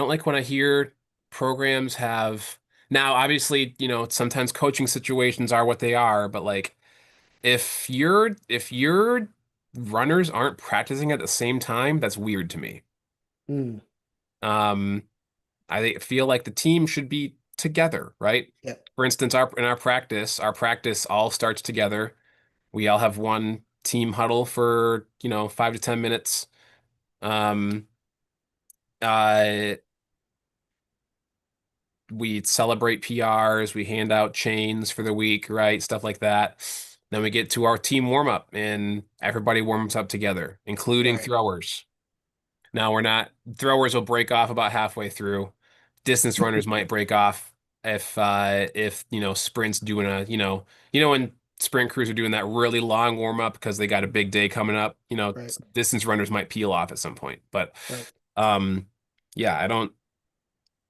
like when I hear programs have now obviously, sometimes coaching situations are what they are, but like if your runners aren't practicing at the same time, that's weird to me. Mm, Um, I feel like the team should be together, right? yeah, For instance, our practice all starts together. We all have one team huddle for, 5 to 10 minutes. Um, uh, we celebrate PRs, we hand out chains for the week, right? Stuff like that. Then we get to our team warm up and everybody warms up together, including right, throwers. Now we're not throwers will break off about halfway through. Distance runners might break off if sprints doing when sprint crews are doing that really long warm up because they got a big day coming up, right, distance runners might peel off at some point. But right, um yeah,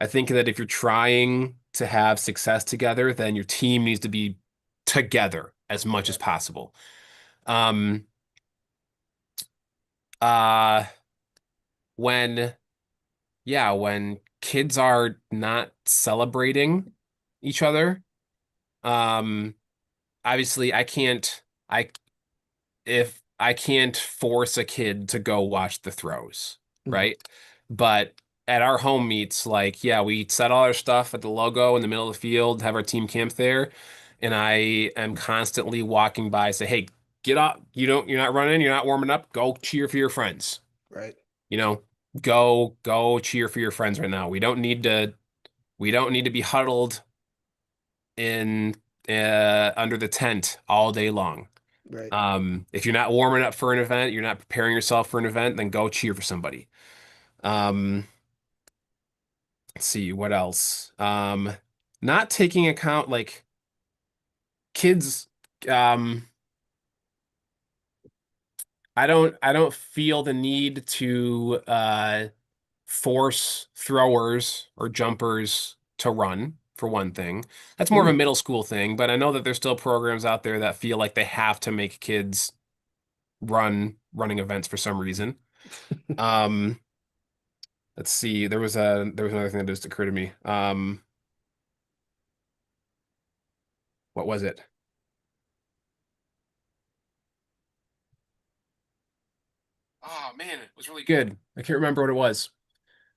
I think that if you're trying to have success together, then your team needs to be together as much as right, possible. Um uh when when kids are not celebrating each other, um, obviously I if I can't force a kid to go watch the throws, mhm, right? But at our home meets, like, yeah, we set all our stuff at the logo in the middle of the field, have our team camp there, and I am constantly walking by, say, hey, get up. You're not running, you're not warming up, go cheer for your friends. right, You know, go cheer for your friends right now. We don't need to be huddled in under the tent all day long. right. If you're not warming up for an event, you're not preparing yourself for an event, then go cheer for somebody. Um, let's see what else. Not taking account like kids. Um, I don't feel the need to force throwers or jumpers to run. for one thing. That's more of a Mm. middle school thing, but I know that there's still programs out there that feel like they have to make kids running events for some reason. Um, let's see. There was another thing that just occurred to me. What was it? Oh man, it was really good. I can't remember what it was.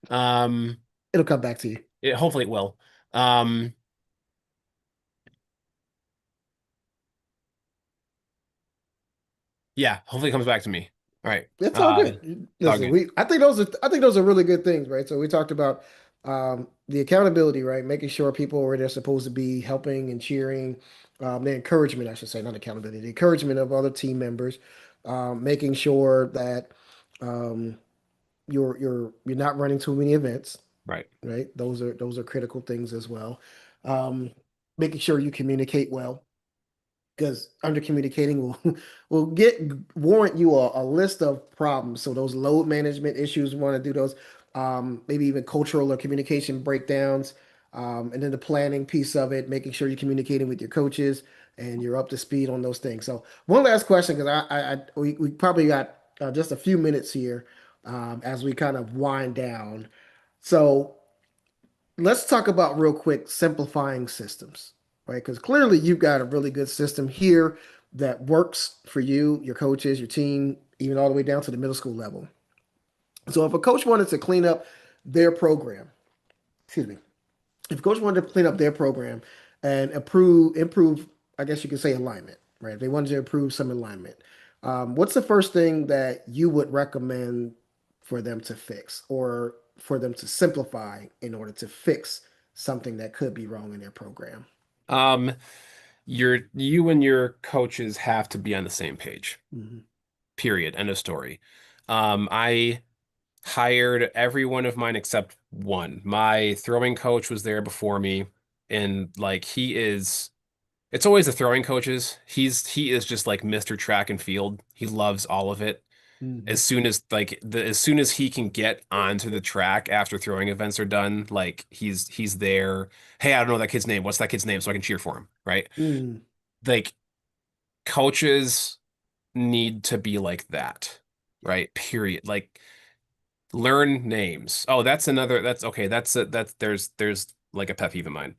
Um, It'll come back to you. hopefully it will. Um, yeah, hopefully it comes back to me. All right. It's all good. It's all Listen, good. I think those are really good things, right? So we talked about the accountability, right? Making sure people are where they're supposed to be, helping and cheering, the encouragement, I should say, not accountability, the encouragement of other team members, making sure that um, you're not running too many events, Right. right? Those are critical things as well. Um, Making sure you communicate well because under communicating will will get warrant you a list of problems. So those load management issues, we want to do those, maybe even cultural or communication breakdowns, and then the planning piece of it, making sure you're communicating with your coaches and you're up to speed on those things. So one last question, because we probably got just a few minutes here as we kind of wind down. So let's talk about real quick simplifying systems, right? Because clearly you've got a really good system here that works for you, your coaches, your team, even all the way down to the middle school level. So if a coach wanted to clean up their program, excuse me, if a coach wanted to clean up their program and improve, I guess you could say alignment, right? If they wanted to improve some alignment, what's the first thing that you would recommend for them to fix or for them to simplify in order to fix something that could be wrong in their program? Um, you and your coaches have to be on the same page. Hmm. Period. End of story. I hired every one of mine except one. My throwing coach was there before me, and like it's always the throwing coaches. He is just like Mr. Track and Field. He loves all of it. Hmm. As soon as he can get onto the track after throwing events are done, like he's there. Hey, I don't know that kid's name. What's that kid's name? So I can cheer for him, right? Hmm. Like coaches need to be like that, right? Period. Like learn names. Oh, that's okay. There's like a pet peeve of mine.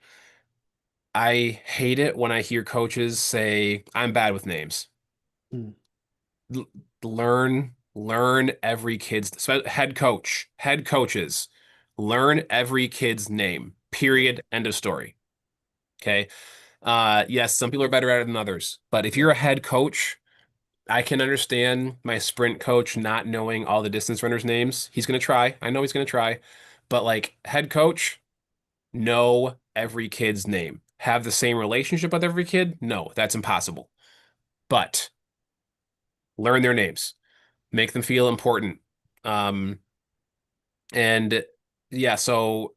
I hate it when I hear coaches say, I'm bad with names. Hmm. L- learn every head coaches, learn every kid's name. Period. End of story. Okay. Yes, some people are better at it than others, but if Yeah. you're a head coach, I can understand my sprint coach not knowing all the distance runners' names. He's gonna try. I know he's gonna try, but like head coach, know every kid's name. Have the same relationship with every kid? No, that's impossible. But learn their names. Make them feel important. Um, and yeah, so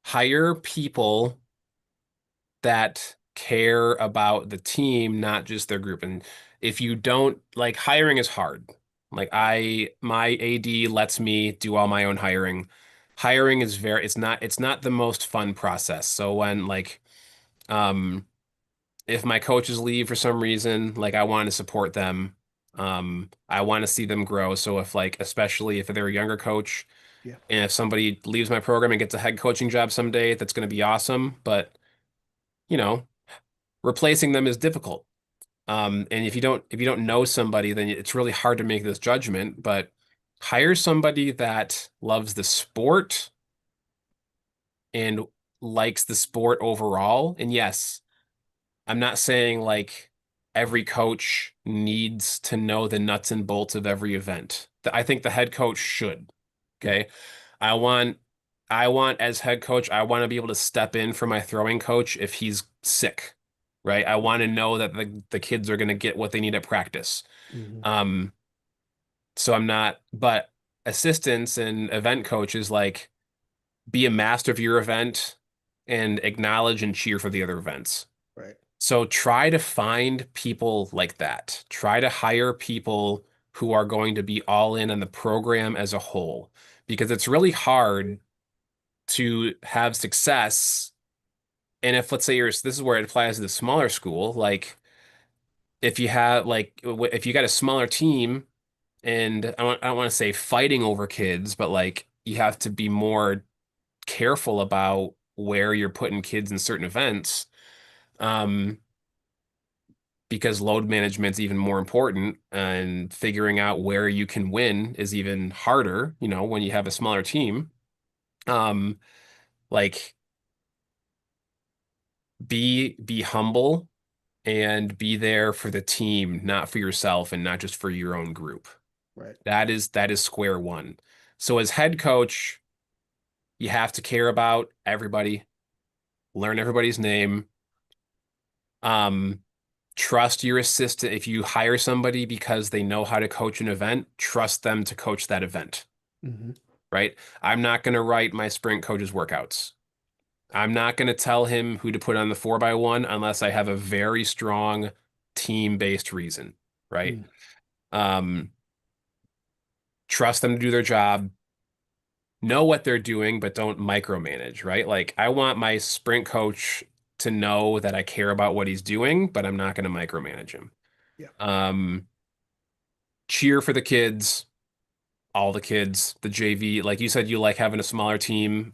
hire people that care about the team, not just their group. And if you don't like hiring is hard. Like my AD lets me do all my own hiring. Hiring is it's not the most fun process. So when um if my coaches leave for some reason, like I want to support them. I want to see them grow. So if like especially if they're a younger coach Yeah. and if somebody leaves my program and gets a head coaching job someday, that's going to be awesome. But you know, replacing them is difficult. And if you don't know somebody, then it's really hard to make this judgment. But hire somebody that loves the sport and likes the sport overall. And yes, I'm not saying like every coach needs to know the nuts and bolts of every event. I think the head coach should. Yeah. Okay. I want I want as head coach, I want to be able to step in for my throwing coach if he's sick, right? I want to know that the kids are going to get what they need at practice. Hmm. Um, so I'm not, but assistants and event coaches like be a master of your event and acknowledge and cheer for the other events. Right. So try to find people like that. Try to hire people who are going to be all in on the program as a whole, because it's really hard to have success And if let's say this is where it applies to the smaller school, like if you have like if you got a smaller team and I don't want to say fighting over kids, but like you have to be more careful about where you're putting kids in certain events. Um, because load management's even more important and figuring out where you can win is even harder, when you have a smaller team. Um, like be humble and be there for the team, not for yourself and not just for your own group. Right. That is square one. So as head coach, you have to care about everybody, learn everybody's name. Um, trust your assistant. If you hire somebody because they know how to coach an event, trust them to coach that event, Hmm. right? I'm not going to write my sprint coach's workouts. I'm not going to tell him who to put on the 4x1 unless I have a very strong team-based reason, right? Mm. Um, trust them to do their job, know what they're doing, but don't micromanage, right? Like I want my sprint coach to know that I care about what he's doing, but I'm not going to micromanage him. Yeah. Um, cheer for the kids, all the kids, the JV. Like you said, you like having a smaller team,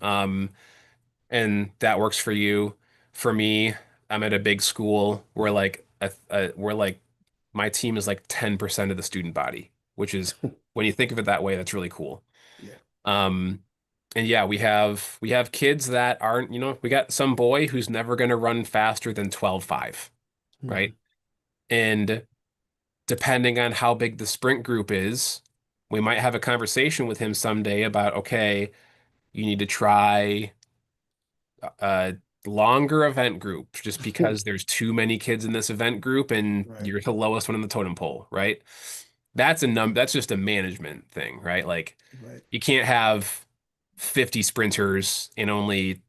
and that works for you. For me, I'm at a big school where like my team is like 10% of the student body, which is when you think of it that way, that's really cool. Yeah. Um, and yeah, we have kids that aren't, we got some boy who's never going to run faster than 12.5, Hmm. right? And depending on how big the sprint group is, we might have a conversation with him someday about, okay, you need to try a longer event group just because there's too many kids in this event group and Right. you're the lowest one in the totem pole, right? That's just a management thing, right? Like Right. you can't have 50 sprinters and only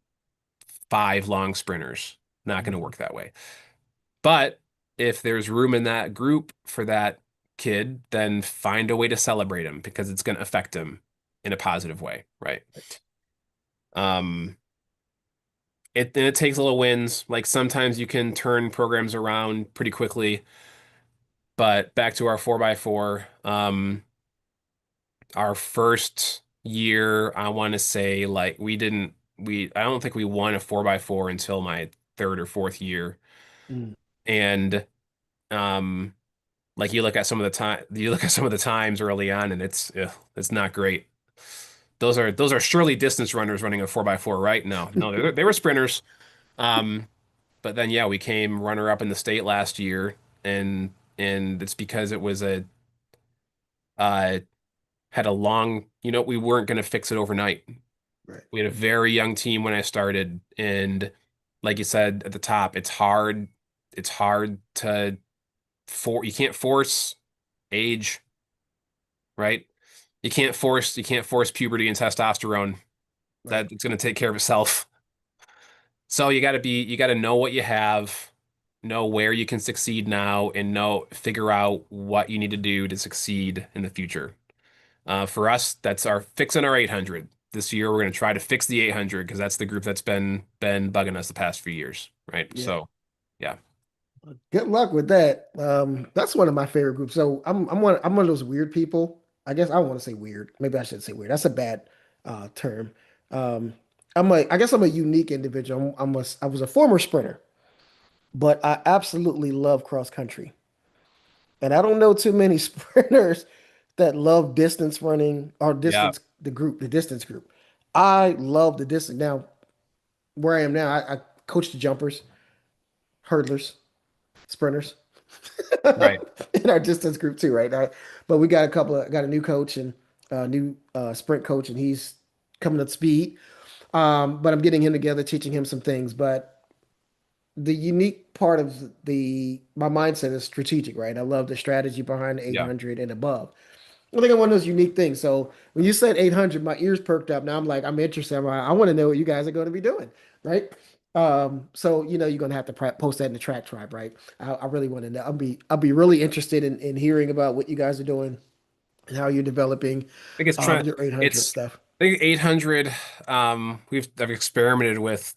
five long sprinters. Not going to Hmm. work that way. But if there's room in that group for that kid, then find a way to celebrate him because it's going to affect him in a positive way, right? Um, it takes little wins. Like sometimes you can turn programs around pretty quickly, but back to our 4x4, our first year, I want to say like I don't think we won a 4x4 until my third or fourth year. Mm. And um like you look at some of the times early on and it's not great. Those are surely distance runners running a 4x4, right? No, no, they were sprinters. Um but then yeah, we came runner up in the state last year and it's because it was a uh had a long, we weren't going to fix it overnight. Right. We had a very young team when I started, and like you said at the top, it's hard. It's hard to you can't force age, right? You can't force puberty and testosterone. Right. That it's going to take care of itself. So you got to know what you have, know where you can succeed now, and figure out what you need to do to succeed in the future. For us, that's our fixing our 800. This year, we're going to try to fix the 800 because that's the group that's been bugging us the past few years, right? Yeah. So, yeah, Good luck with that. That's one of my favorite groups. So I'm one of those weird people. I guess I don't want to say weird. Maybe I should say weird. That's a bad term. Um, I guess I'm a unique individual. I was a former sprinter, but I absolutely love cross country. And I don't know too many sprinters that love distance running or yeah, the distance group. I love the distance. Now, where I am now, I coach the jumpers, hurdlers, sprinters right. in our distance group too, right? But we got got a new coach and a new sprint coach, and he's coming up to speed. But I'm getting him together, teaching him some things. But the unique part of the my mindset is strategic, right? I love the strategy behind the Yeah. 800 and above. I think I'm one of those unique things. So when you said 800, my ears perked up. Now I'm like, I'm interested. I want to know what you guys are going to be doing, right? So you're going to have to post that in the track tribe, right? I really want to know. I'll be really interested in hearing about what you guys are doing and how you're developing I think your 800 it's, stuff. I think 800, I've experimented with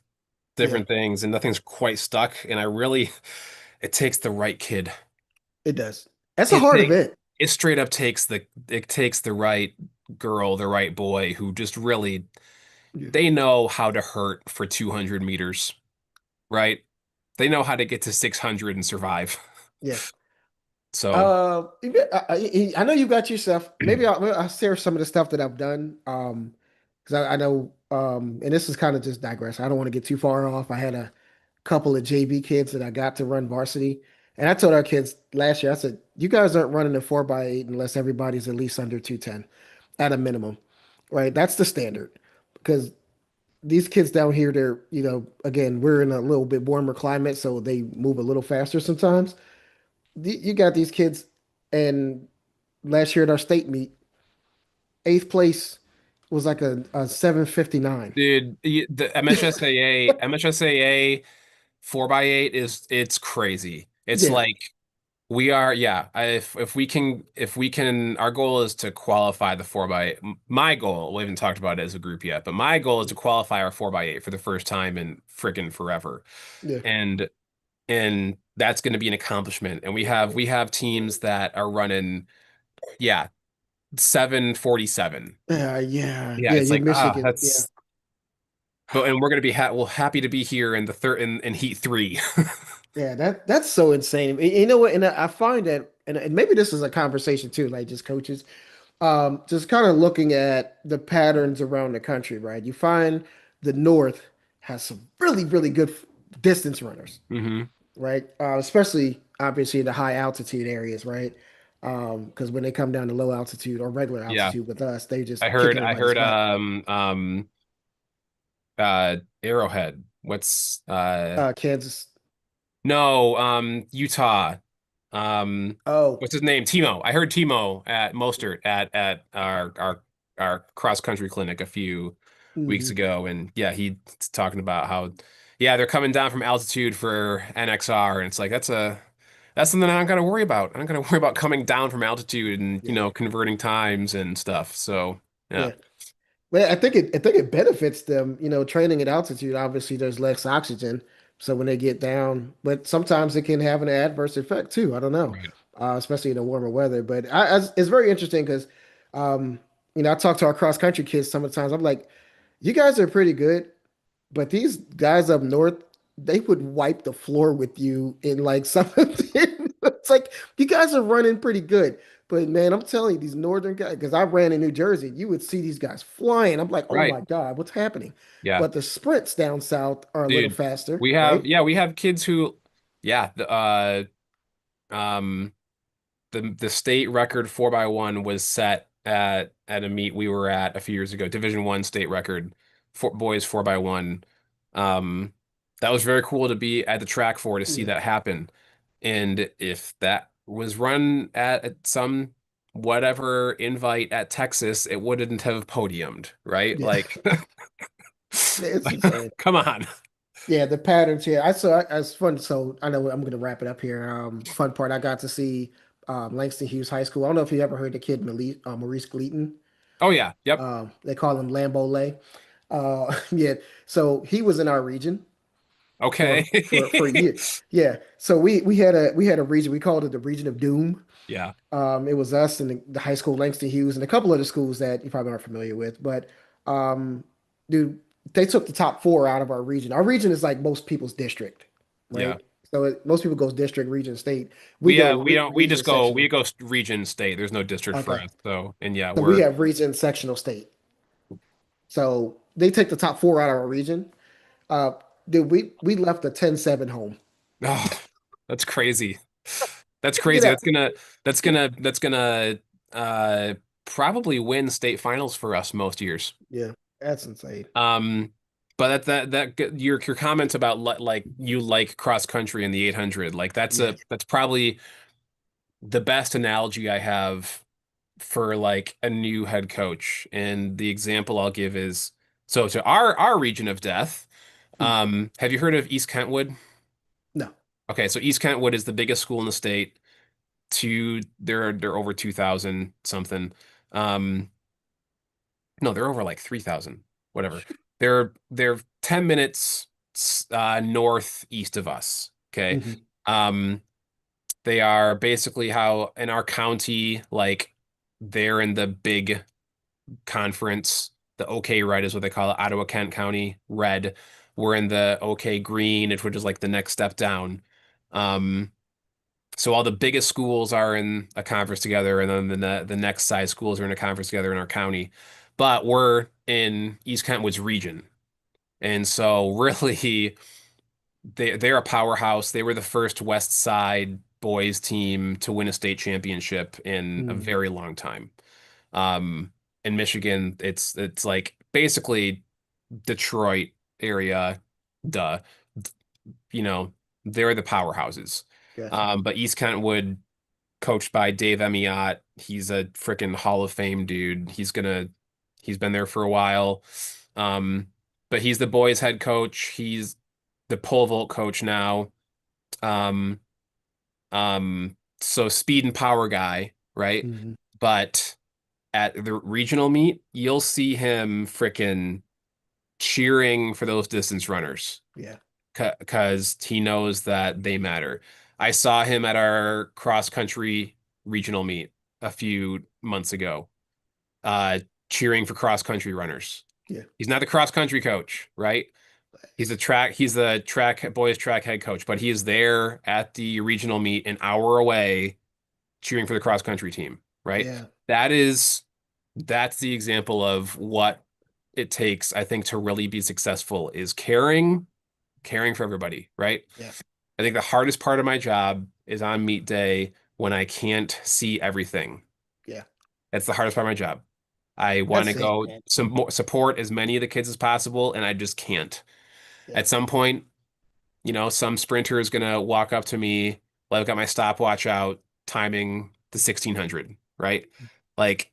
Yeah, different things, and nothing's quite stuck. And I really, it takes the right kid. it does. That's a It hard take event. it straight up takes the right girl, the right boy who just really Yeah. they know how to hurt for 200 meters, right? They know how to get to 600 and survive. Yeah. So, I know you got your stuff. Maybe I'll share some of the stuff that I've done. Because I know, and this is kind of just digress. I don't want to get too far off. I had a couple of JV kids that I got to run varsity, and I told our kids last year, I said, "You guys aren't running a 4x8 unless everybody's at least under 210 at a minimum, right? That's the standard." Because these kids down here, they're, again, we're in a little bit warmer climate, so they move a little faster sometimes. You got these kids, and last year at our state meet, eighth place was like a 7:59. dude, the MHSAA 4x8 it's crazy. It's Yeah, like we are, yeah. If we can, our goal is to qualify the 4x8. My goal, we haven't talked about it as a group yet, but my goal is to qualify our 4x8 for the first time in friggin' forever. yeah, And that's going to be an accomplishment. And we have teams that are running, yeah, 747. Yeah, yeah. it's You're like Michigan, yeah, that's but and we're going to be happy to be here in the third in heat three. yeah. That's so insane. You know what? And I find that, and maybe this is a conversation too, like just coaches, just kind of looking at the patterns around the country, right? You find the North has some really, really good distance runners, hmm right? Especially obviously the high altitude areas, right? Because when they come down to low altitude or regular Yeah. altitude with us, they I just kick heard I everybody's heard butt. Arrowhead. What's Kansas. no, Utah. Oh, What's his name? Timo. I heard Timo at Mostert at our cross country clinic a few weeks hmm ago, and yeah, he's talking about how yeah they're coming down from altitude for NXR, and it's like that's something I don't got to worry about. I don't got to worry about coming down from altitude and yeah, converting times and stuff. So yeah, yeah. Well, I think it benefits them, training at altitude. Obviously, there's less oxygen, so when they get down, but sometimes it can have an adverse effect too. I don't know, right. especially in the warmer weather. But it's very interesting because, um, I talk to our cross country kids some of the times. I'm like, you guys are pretty good, but these guys up north, they would wipe the floor with you in like some of them. It's like you guys are running pretty good. But man, I'm telling you, these northern guys, because I ran in New Jersey, you would see these guys flying. I'm like, oh Right. my God, what's happening? Yeah. But the sprints down south are a little Dude, faster, we have right? yeah, we have kids who yeah, um the state record 4x1 was set at a meet we were at a few years ago. Division 1 state record for boys 4x1. Um that was very cool to be at the track for to see Yeah, that happen. And if that was run at some whatever invite at Texas, it wouldn't have podiumed, right? yeah. Like It's insane. come on. Yeah, the patterns here. I saw it's fun. So I know I'm going to wrap it up here. Fun part, I got to see Langston Hughes High School. I don't know if you ever heard the kid Maurice Gleaton. Oh yeah. Yep. They call him Lambo Lay. Yeah. So he was in our region Okay. for a year. Yeah. So we had a region. We called it the Region of Doom. Yeah. It was us and the high school Langston Hughes and a couple other schools that you probably aren't familiar with. But um, dude, they took the top four out of our region. Our region is like most people's district, Yeah. right? So most people goes district, region, state. We go We don't we region, just go sectional. region state. There's no district for Okay. us. So and yeah, So we we're have region, sectional, state. So they take the top four out of our region. Uh, dude, we left a 10-7 home. oh, that's crazy. That's Get crazy. up. That's gonna uh probably win state finals for us most years. Yeah, that's insane. Um but your comment about like you like cross country in the 800 like Yeah. that's probably the best analogy I have for like a new head coach. And the example I'll give is so to our region of death. Hmm. Have you heard of East Kentwood? No. Okay, so East Kentwood is the biggest school in the state. They're over 2,000 something. Um, no, they're over like 3,000, whatever. They're 10 minutes. northeast of us. Okay. Hmm. Um, they are basically how in our county, like they're in the big conference. The OK Red is what they call it, Ottawa Kent County Red. We're in the OK Green, which is like the next step down. Um, so all the biggest schools are in a conference together, and then the next size schools are in a conference together in our county. But we're in East Kentwood's region, and so really they're a powerhouse. They were the first West Side boys team to win a state championship in a Mm. very long time. Um, in Michigan, it's like basically Detroit area, duh. You know, they're the powerhouses. Gotcha. But East Kentwood, coached by Dave Emiott, he's a freaking Hall of Fame dude. He's been there for a while. Um, but he's the boys' head coach. He's the pole vault coach now. Um, so speed and power guy, right? Hmm. But at the regional meet, you'll see him freaking cheering for those distance runners Yeah. because he knows that they matter. I saw him at our cross country regional meet a few months ago, uh, cheering for cross country runners. Yeah. He's not the cross country coach, right? He's the track boys track head coach, but he is there at the regional meet an hour away cheering for the cross country team, right? Yeah. That is that's the example of what it takes, I think, to really be successful is caring for everybody, right? Yeah. I think the hardest part of my job is on meet day when I can't see everything. Yeah. That's the hardest part of my job. I want to That's it, go man. support as many of the kids as possible, and I just can't. Yeah. At some point, some sprinter is gonna walk up to me, like I've got my stopwatch out, timing the 1600, right? Like,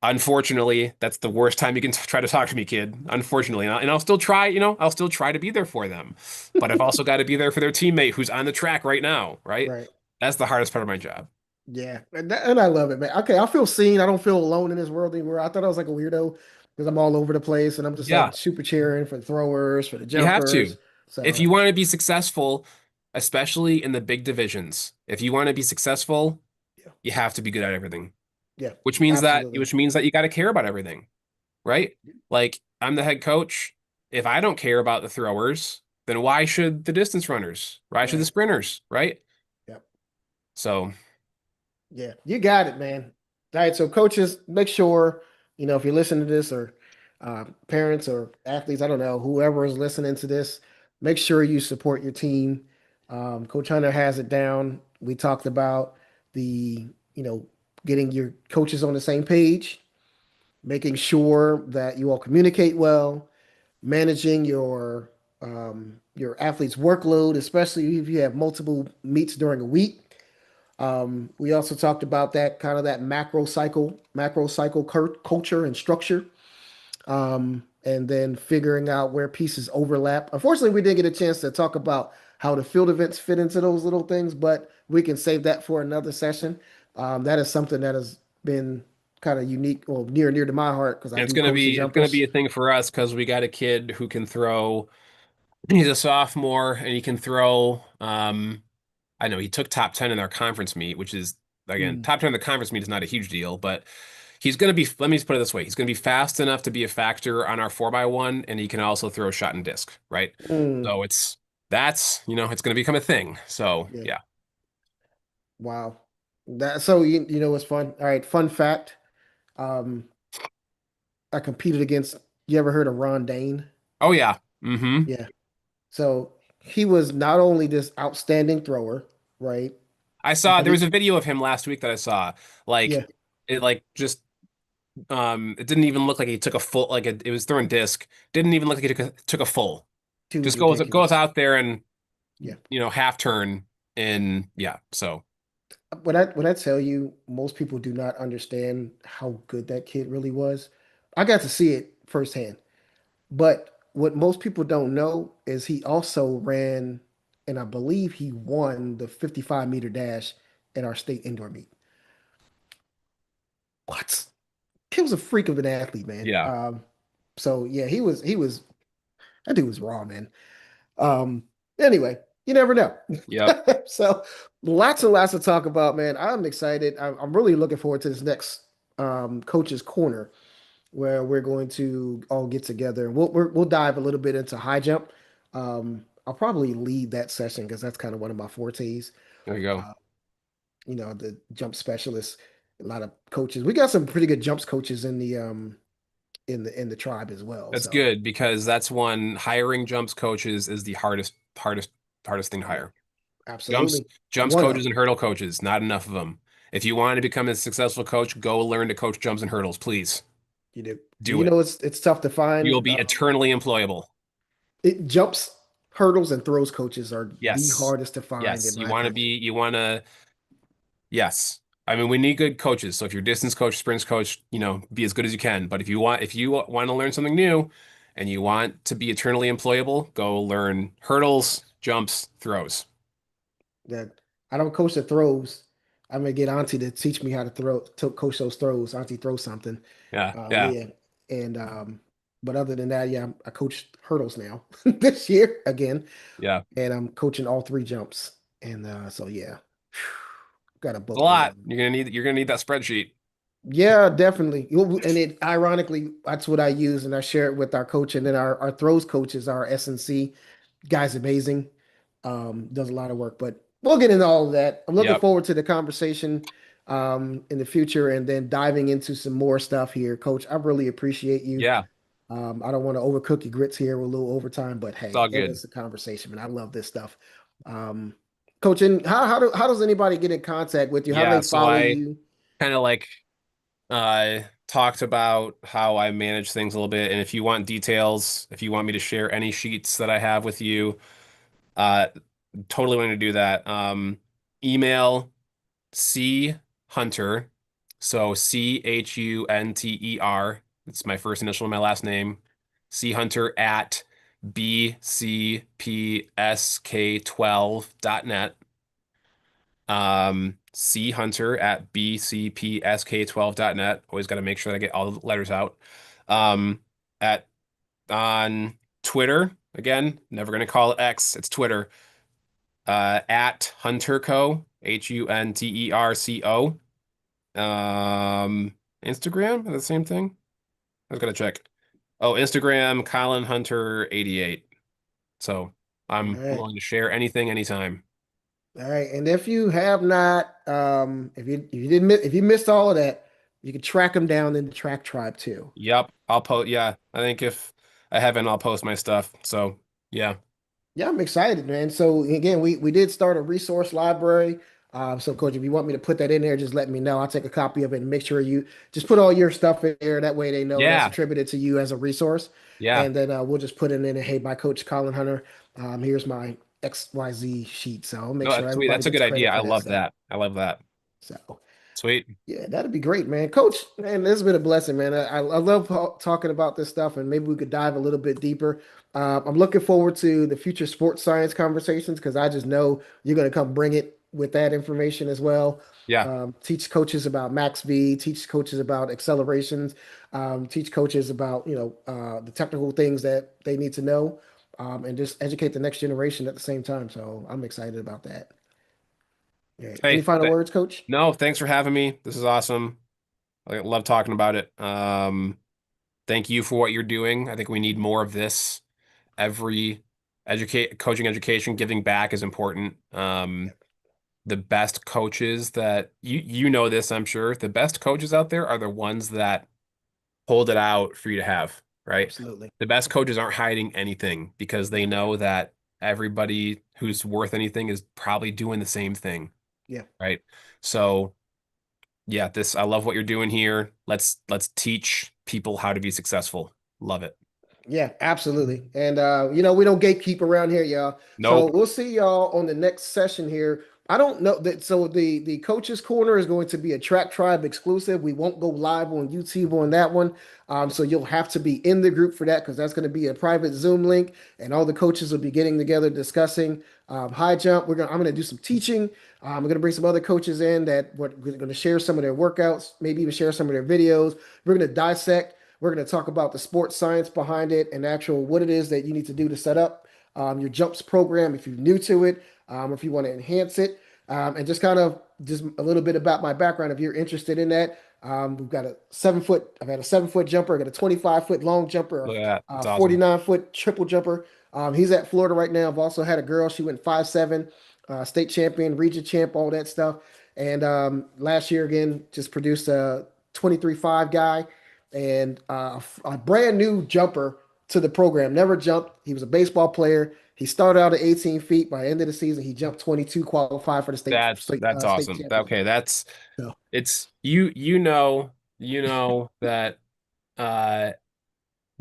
unfortunately, that's the worst time you can try to talk to me, kid. Unfortunately, and I'll still try, I'll still try to be there for them, but I've also got to be there for their teammate who's on the track right now, right? Right. That's the hardest part of my job. Yeah. And I love it, man. Okay. I feel seen. I don't feel alone in this world anymore. I thought I was like a weirdo because I'm all over the place and I'm just Yeah, like super cheering for the throwers, for the you have jumpers. to. If So, you want to be successful, especially in the big divisions, if you want to be successful, yeah. you have to be good at everything, Yeah. which means that Absolutely. which means that you got to care about everything, right? Like I'm the head coach. If I don't care about the throwers, then why should the distance runners? Why should the Right. sprinters, right? Yeah. So, Yeah, you got it, man. All right, so coaches, make sure, if you're listening to this or parents or athletes, I don't know, whoever is listening to this, make sure you support your team. Coach Hunter has it down. We talked about the, getting your coaches on the same page, making sure that you all communicate well, managing your athlete's workload, especially if you have multiple meets during a week. We also talked about that kind of that macro cycle culture and structure, and then figuring out where pieces overlap. Unfortunately, we didn't get a chance to talk about how the field events fit into those little things, but we can save that for another session. That is something that has been kind of unique, well, near and dear to my heart because I and it's do gonna coach the be it's gonna be jumpers. a thing for us because we got a kid who can throw. He's a sophomore and he can throw. I know he took top 10 in our conference meet, which is again, Mm, top 10 in the conference meet is not a huge deal, but he's going to be, let me just put it this way. He's going to be fast enough to be a factor on our 4x1, and he can also throw shot and disc, right? mm, So it's going to become a thing. So yeah, yeah. wow. That so you know what's fun? All right, fun fact. Um, I competed against. You ever heard of Ron Dane? Oh yeah. Mm-hmm. Yeah. So he was not only this outstanding thrower, right? There was But a video of him last week that I saw. Like yeah, it like just it didn't even look like he took a full like it was throwing disc. Didn't even look like he took a full. too Just goes ridiculous. out there and Yeah. half turn and yeah. So When I tell you, most people do not understand how good that kid really was. I got to see it firsthand. But what most people don't know is he also ran, and I believe he won the 55-meter dash at our state indoor meet. What? He was a freak of an athlete, man. yeah. So yeah, he was That dude was raw, man. Um, anyway, you never know. Yep. So lots and lots to talk about, man. I'm excited. I'm really looking forward to this next coach's corner where we're going to all get together and we'll dive a little bit into high jump. I'll probably lead that session because that's kind of one of my fortes. There you go. Uh, the jump specialists, a lot of coaches. We got some pretty good jumps coaches in the tribe as well. That's So good because that's one hiring jumps coaches is the hardest thing to yeah, hire. Jumps absolutely. jumps One of coaches them. and hurdle coaches, not enough of them. If you want to become a successful coach, go learn to coach jumps and hurdles, please. You do. Do it. It's tough to You'll find. be eternally employable. It jumps, hurdles, and throws coaches are the Yes. hardest to find, in Yes. my opinion. You want to, yes. I mean, we need good coaches. So if you're distance coach, sprints coach, be as good as you can. But if you want to learn something new and you want to be eternally employable, go learn hurdles, jumps, throws. That I don't coach the throws. I'm gonna get Auntie to teach me how to coach those throws. Auntie throw something. Yeah. Yeah. Yeah, and but other than that, yeah, I coach hurdles now this year again, Yeah. and I'm coaching all three jumps. And so yeah, got a It's a book me. lot. You're gonna need that spreadsheet. Yeah, definitely. And it ironically, that's what I use, and I share it with our coach, and then our throws coach is our SNC guy's amazing. Does a lot of work, but we'll get into all of that. I'm looking Yep. forward to the conversation in the future, and then diving into some more stuff here, Coach. I really appreciate you. Yeah. I don't want to overcook your grits here with a little overtime, but It's hey, all it good. was a conversation, man. I love this stuff. Um, Coach, and how does anybody get in contact with you? How do Yeah. they So follow I you? kind of like talked about how I manage things a little bit. And if you want details, if you want me to share any sheets that I have with you, uh, totally willing to do that. Email C Hunter. So Chunter. It's my first initial and my last name. C Hunter at bcpsk12.net. C Hunter at bcpsk12.net. Always got to make sure that I get all the letters out. At on Twitter, again, never gonna call it X, it's Twitter. At HunterCo, HUNTERCO. Instagram, the same thing. I was gonna check. Oh, Instagram, Colin Hunter 88. So All I'm right. willing to share anything, anytime. All right, and if you have not, if you missed all of that, you can track them down in the Track Tribe too. Yep, I'll post. Yeah, I think if I haven't, I'll post my stuff. So yeah, Yeah, I'm excited, man. So again, we did start a resource library. So coach, if you want me to put that in there, just let me know. I'll take a copy of it and make sure you just put all your stuff in there. That way they know that's yeah, attributed to you as a resource. yeah. And then we'll just put it in there. Hey, by Coach Colin Hunter, here's my XYZ sheet. So I'll make No, sure that's sweet. everybody That's a gets good idea. credit I for that love stuff. that. I love that. So Sweet. yeah, that'd be great, man. Coach, man, this has been a blessing, man. I love talking about this stuff, and maybe we could dive a little bit deeper. I'm looking forward to the future sports science conversations because I just know you're going to come bring it with that information as well. Yeah, Teach coaches about max V, teach coaches about accelerations, teach coaches about the technical things that they need to know, and just educate the next generation at the same time. So I'm excited about that. Yeah. Any hey, final words, Coach? no, thanks for having me. This is awesome. I love talking about it. Thank you for what you're doing. I think we need more of this. Every coaching education, giving back is important. The best coaches that you know this, I'm sure. The best coaches out there are the ones that hold it out for you to have, right? Absolutely. The best coaches aren't hiding anything because they know that everybody who's worth anything is probably doing the same thing, Yeah. right? So yeah, I love what you're doing here. Let's teach people how to be successful. Love it. Yeah, absolutely. And we don't gatekeep around here, y'all. So Nope. we'll see y'all on the next session here. I don't know that so the coaches corner is going to be a Track Tribe exclusive. We won't go live on YouTube on that one. So you'll have to be in the group for that because that's going to be a private Zoom link and all the coaches will be getting together discussing high jump. I'm gonna do some teaching. We're gonna bring some other coaches in that we're going to share some of their workouts, maybe even share some of their videos. We're going to dissect. We're going to talk about the sports science behind it and actual what it is that you need to do to set up your jumps program if you're new to it, or if you want to enhance it, and just kind of just a little bit about my background if you're interested in that. We've got a 7 foot, I've had a 7 foot jumper, I got a 25 foot long jumper, Look at that. a That's awesome. 49 foot triple jumper. He's at Florida right now. I've also had a girl, she went 5'7", state champion, region champ, all that stuff. And last year again, just produced a 23.5 guy and a brand new jumper to the program. Never jumped. He was a baseball player. He started out at 18 feet. By the end of the season, he jumped 22, qualified for the That's state awesome. Okay, championship. that's So it's you know that uh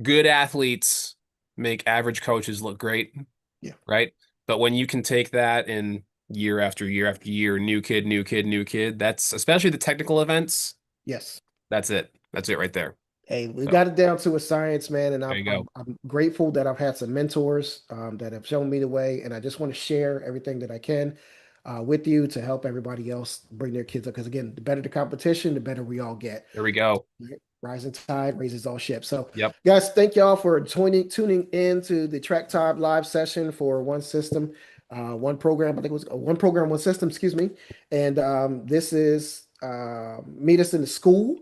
good athletes make average coaches look great, yeah, right? But when you can take that and year after year after year, new kid, new kid, new kid, that's especially the technical events, yes. that's it. That's it right there. Hey, we So got it down to a science, man, and there I'm you I'm go. I'm grateful that I've had some mentors that have shown me the way, and I just want to share everything that I can with you to help everybody else bring their kids up. Because again, the better the competition, the better we all get. There we go. Right? Rising tide raises all ships. So, Yep. guys, thank y'all for tuning into the Track Time live session for one system, one program. I think it was one program, one system. Excuse me. And this is meet us in the school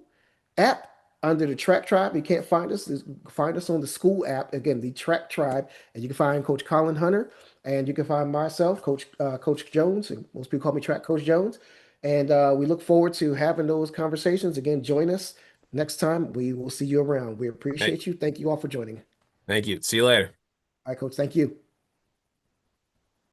app under the Track Tribe. You can't find us. Find us on the school app. Again, the Track Tribe, and you can find Coach Colin Hunter, and you can find myself, Coach Jones, and most people call me Track Coach Jones. And we look forward to having those conversations. Again, join us next time. We will see you around. We Hey, appreciate you. Thank you all for joining. thank you. See you later. All right, Coach. Thank you.